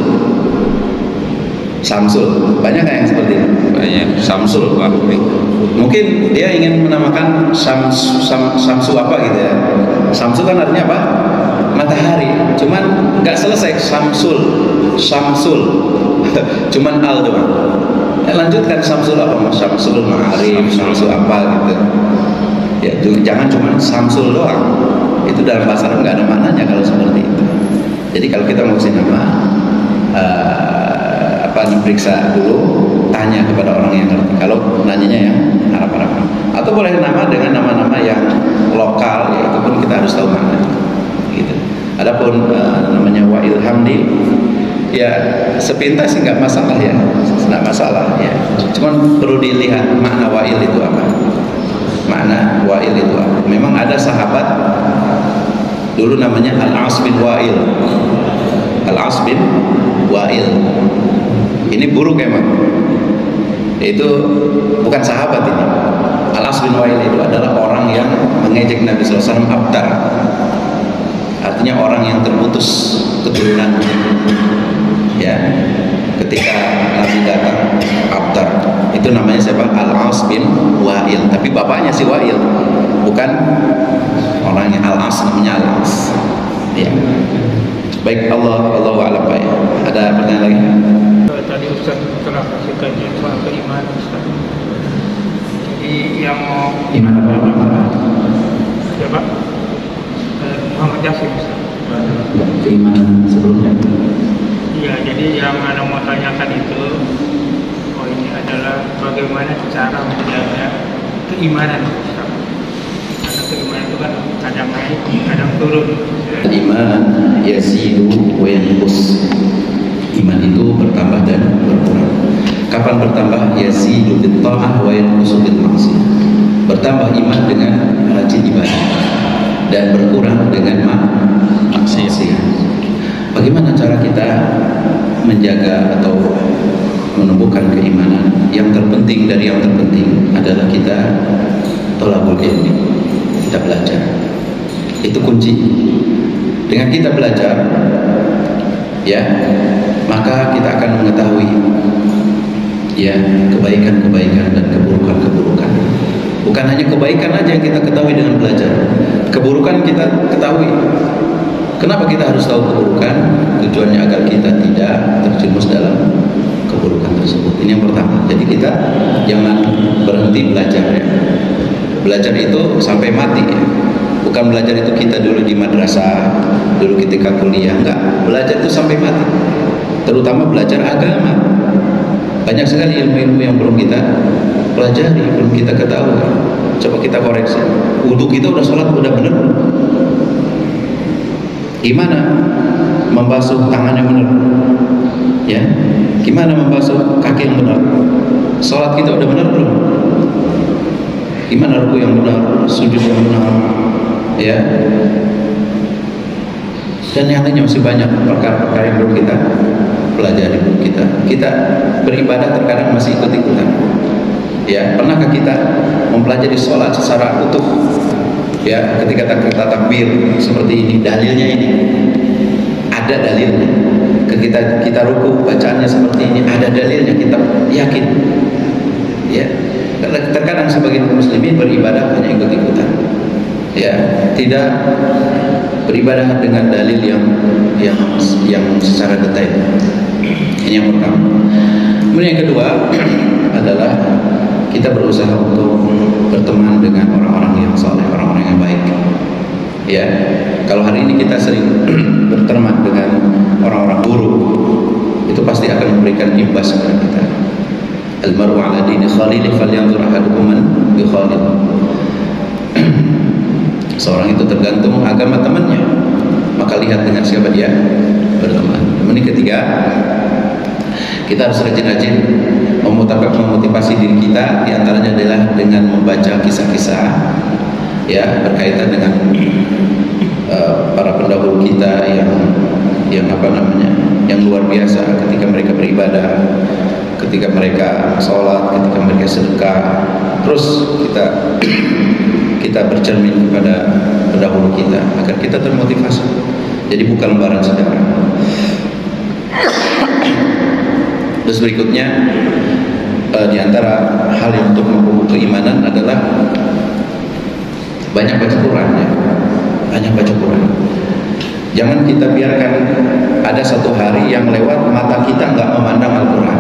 Banyak nggak yang seperti itu? Banyak. Samsul, Pak. Mungkin dia ingin menamakan Samsu apa gitu, ya. Samsu kan artinya apa? Matahari. Cuman nggak selesai Samsul. Cuman al doang. Ya, lanjutkan Samsul apa? Samsul Ma'arif, Samsul apa gitu. Ya, jangan cuma Samsul doang. Itu dalam bahasa Arab nggak ada maknanya kalau seperti itu. Jadi kalau kita mau kasih nama, diperiksa dulu, tanya kepada orang yang ngerti. Kalau nanyanya yang Arab-Arab, atau boleh nama dengan nama-nama yang lokal, ya, itu pun kita harus tahu mana. Gitu. Adapun namanya Wa'il Hamdi, ya sepintas sih nggak masalah, ya, nggak masalah, ya. Cuman perlu dilihat makna Wa'il itu apa. Memang ada sahabat dulu namanya Al-As bin Wa'il. Ini buruk emang. Itu bukan sahabat ini. Al-As bin Wa'il itu adalah orang yang mengejek Nabi SAW, abtar. Artinya orang yang terputus keturunan. Ya, ketika Nabi datang, abtar. Itu namanya siapa? Al-As bin Wa'il. Tapi bapaknya si Wa'il, bukan orangnya Al-As, namanya Al-As. Ya. Baik, Allahu a'lam. Ada pertanyaan lagi? Tadi Ustaz telah kasih kajian soal keimanan, Ustaz. Jadi yang mau iman apa? Ya, Pak. Muhammad Yasin, Ustaz. Keimanan sebelumnya. Iya, jadi yang Anda mau tanyakan itu, ini adalah bagaimana cara menjaga keimanan, Ustaz. Karena keimanan itu kan kadang naik, kadang turun. Iman yazidu wa yanqus. Iman itu bertambah dan berkurang. Kapan bertambah? Yazidu bit ta'ah wa yanqusu bil ma'siyah. Bertambah iman dengan rajin ibadah dan berkurang dengan maksiat. Bagaimana cara kita menjaga atau menumbuhkan keimanan? Yang terpenting dari yang terpenting adalah kita thalabul ilmi. Kita belajar. Itu kunci. Dengan kita belajar, ya, maka kita akan mengetahui, ya, kebaikan-kebaikan dan keburukan-keburukan. Bukan hanya kebaikan aja yang kita ketahui dengan belajar, keburukan kita ketahui. Kenapa kita harus tahu keburukan? Tujuannya agar kita tidak terjerumus dalam keburukan tersebut. Ini yang pertama. Jadi kita jangan berhenti belajar, ya. Belajar itu sampai mati ya. Bukan belajar itu kita dulu di madrasah, dulu ketika kuliah, enggak. Belajar itu sampai mati. Terutama belajar agama. Banyak sekali ilmu-ilmu yang belum kita pelajari, belum kita ketahui. Coba kita koreksi. Wudu kita udah sholat udah benar belum? Gimana membasuh tangan yang benar? Ya, gimana membasuh kaki yang benar? Sholat kita udah benar belum? Gimana ruku yang benar, sujud yang benar? Ya, dan yang lainnya masih banyak perkara-perkara yang belum kita pelajari. Kita beribadah terkadang masih ikut-ikutan. Ya, pernahkah kita mempelajari sholat secara utuh? Ya, ketika kita takbir seperti ini, dalilnya ini ada dalilnya. Ketika kita ruku bacaannya seperti ini ada dalilnya, kita yakin. Ya, terkadang sebagian muslimin beribadah hanya ikut-ikutan. Ya, tidak beribadah dengan dalil yang secara detail. Ini yang pertama. Kemudian yang kedua adalah kita berusaha untuk berteman dengan orang-orang yang saleh, orang-orang yang baik. Ya, kalau hari ini kita sering berteman dengan orang-orang buruk, itu pasti akan memberikan imbas kepada kita. Al-mar'u 'ala dini khalili falyanzur ahadukum man yukhalil. Seorang itu tergantung agama temannya, maka lihat dengan siapa dia berteman. Kemudian ketiga, kita harus rajin-rajin memotivasi diri kita. Di antaranya adalah dengan membaca kisah-kisah ya berkaitan dengan para pendahulu kita yang yang luar biasa ketika mereka beribadah, ketika mereka sholat, ketika mereka sedekah. Terus kita bercermin kepada pendahulu kita agar kita termotivasi. Jadi bukan lembaran sejarah. Terus berikutnya di antara hal yang untuk memupuk keimanan adalah banyak baca Quran ya. Banyak baca Quran. Jangan kita biarkan ada satu hari yang lewat mata kita nggak memandang Al-Quran.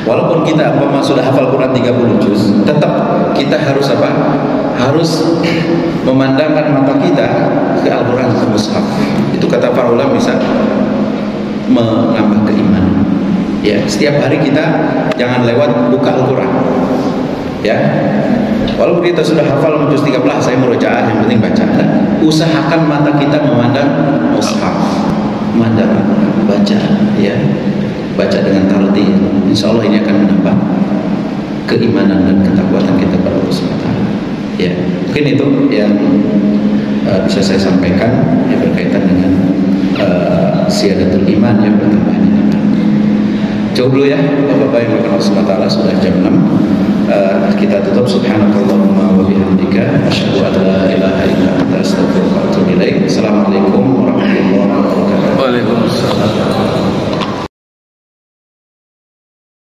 Walaupun kita sudah hafal Quran 30 juz, tetap kita harus apa? Harus memandangkan mata kita ke Al-Quran, ke mushaf. Itu kata para ulama bisa menambah keimanan. Ya, setiap hari kita jangan lewat buka Al-Quran. Ya, walaupun kita sudah hafal juz 13, saya murojaah, yang penting baca. Usahakan mata kita memandang mushaf, memandang, baca, ya, baca dengan tartil. Insya Allah ini akan menambah keimanan dan ketakwaan kita pada Allah SWT. Ya, mungkin itu yang bisa saya sampaikan yang berkaitan dengan siyadatul iman yang bertambahnya. Cukup dulu ya, Bapak-bapak yang berkenan Allah SWT, sudah jam 6. Kita tutup. Subhanakallahumma wa bihamdika asyhadu an la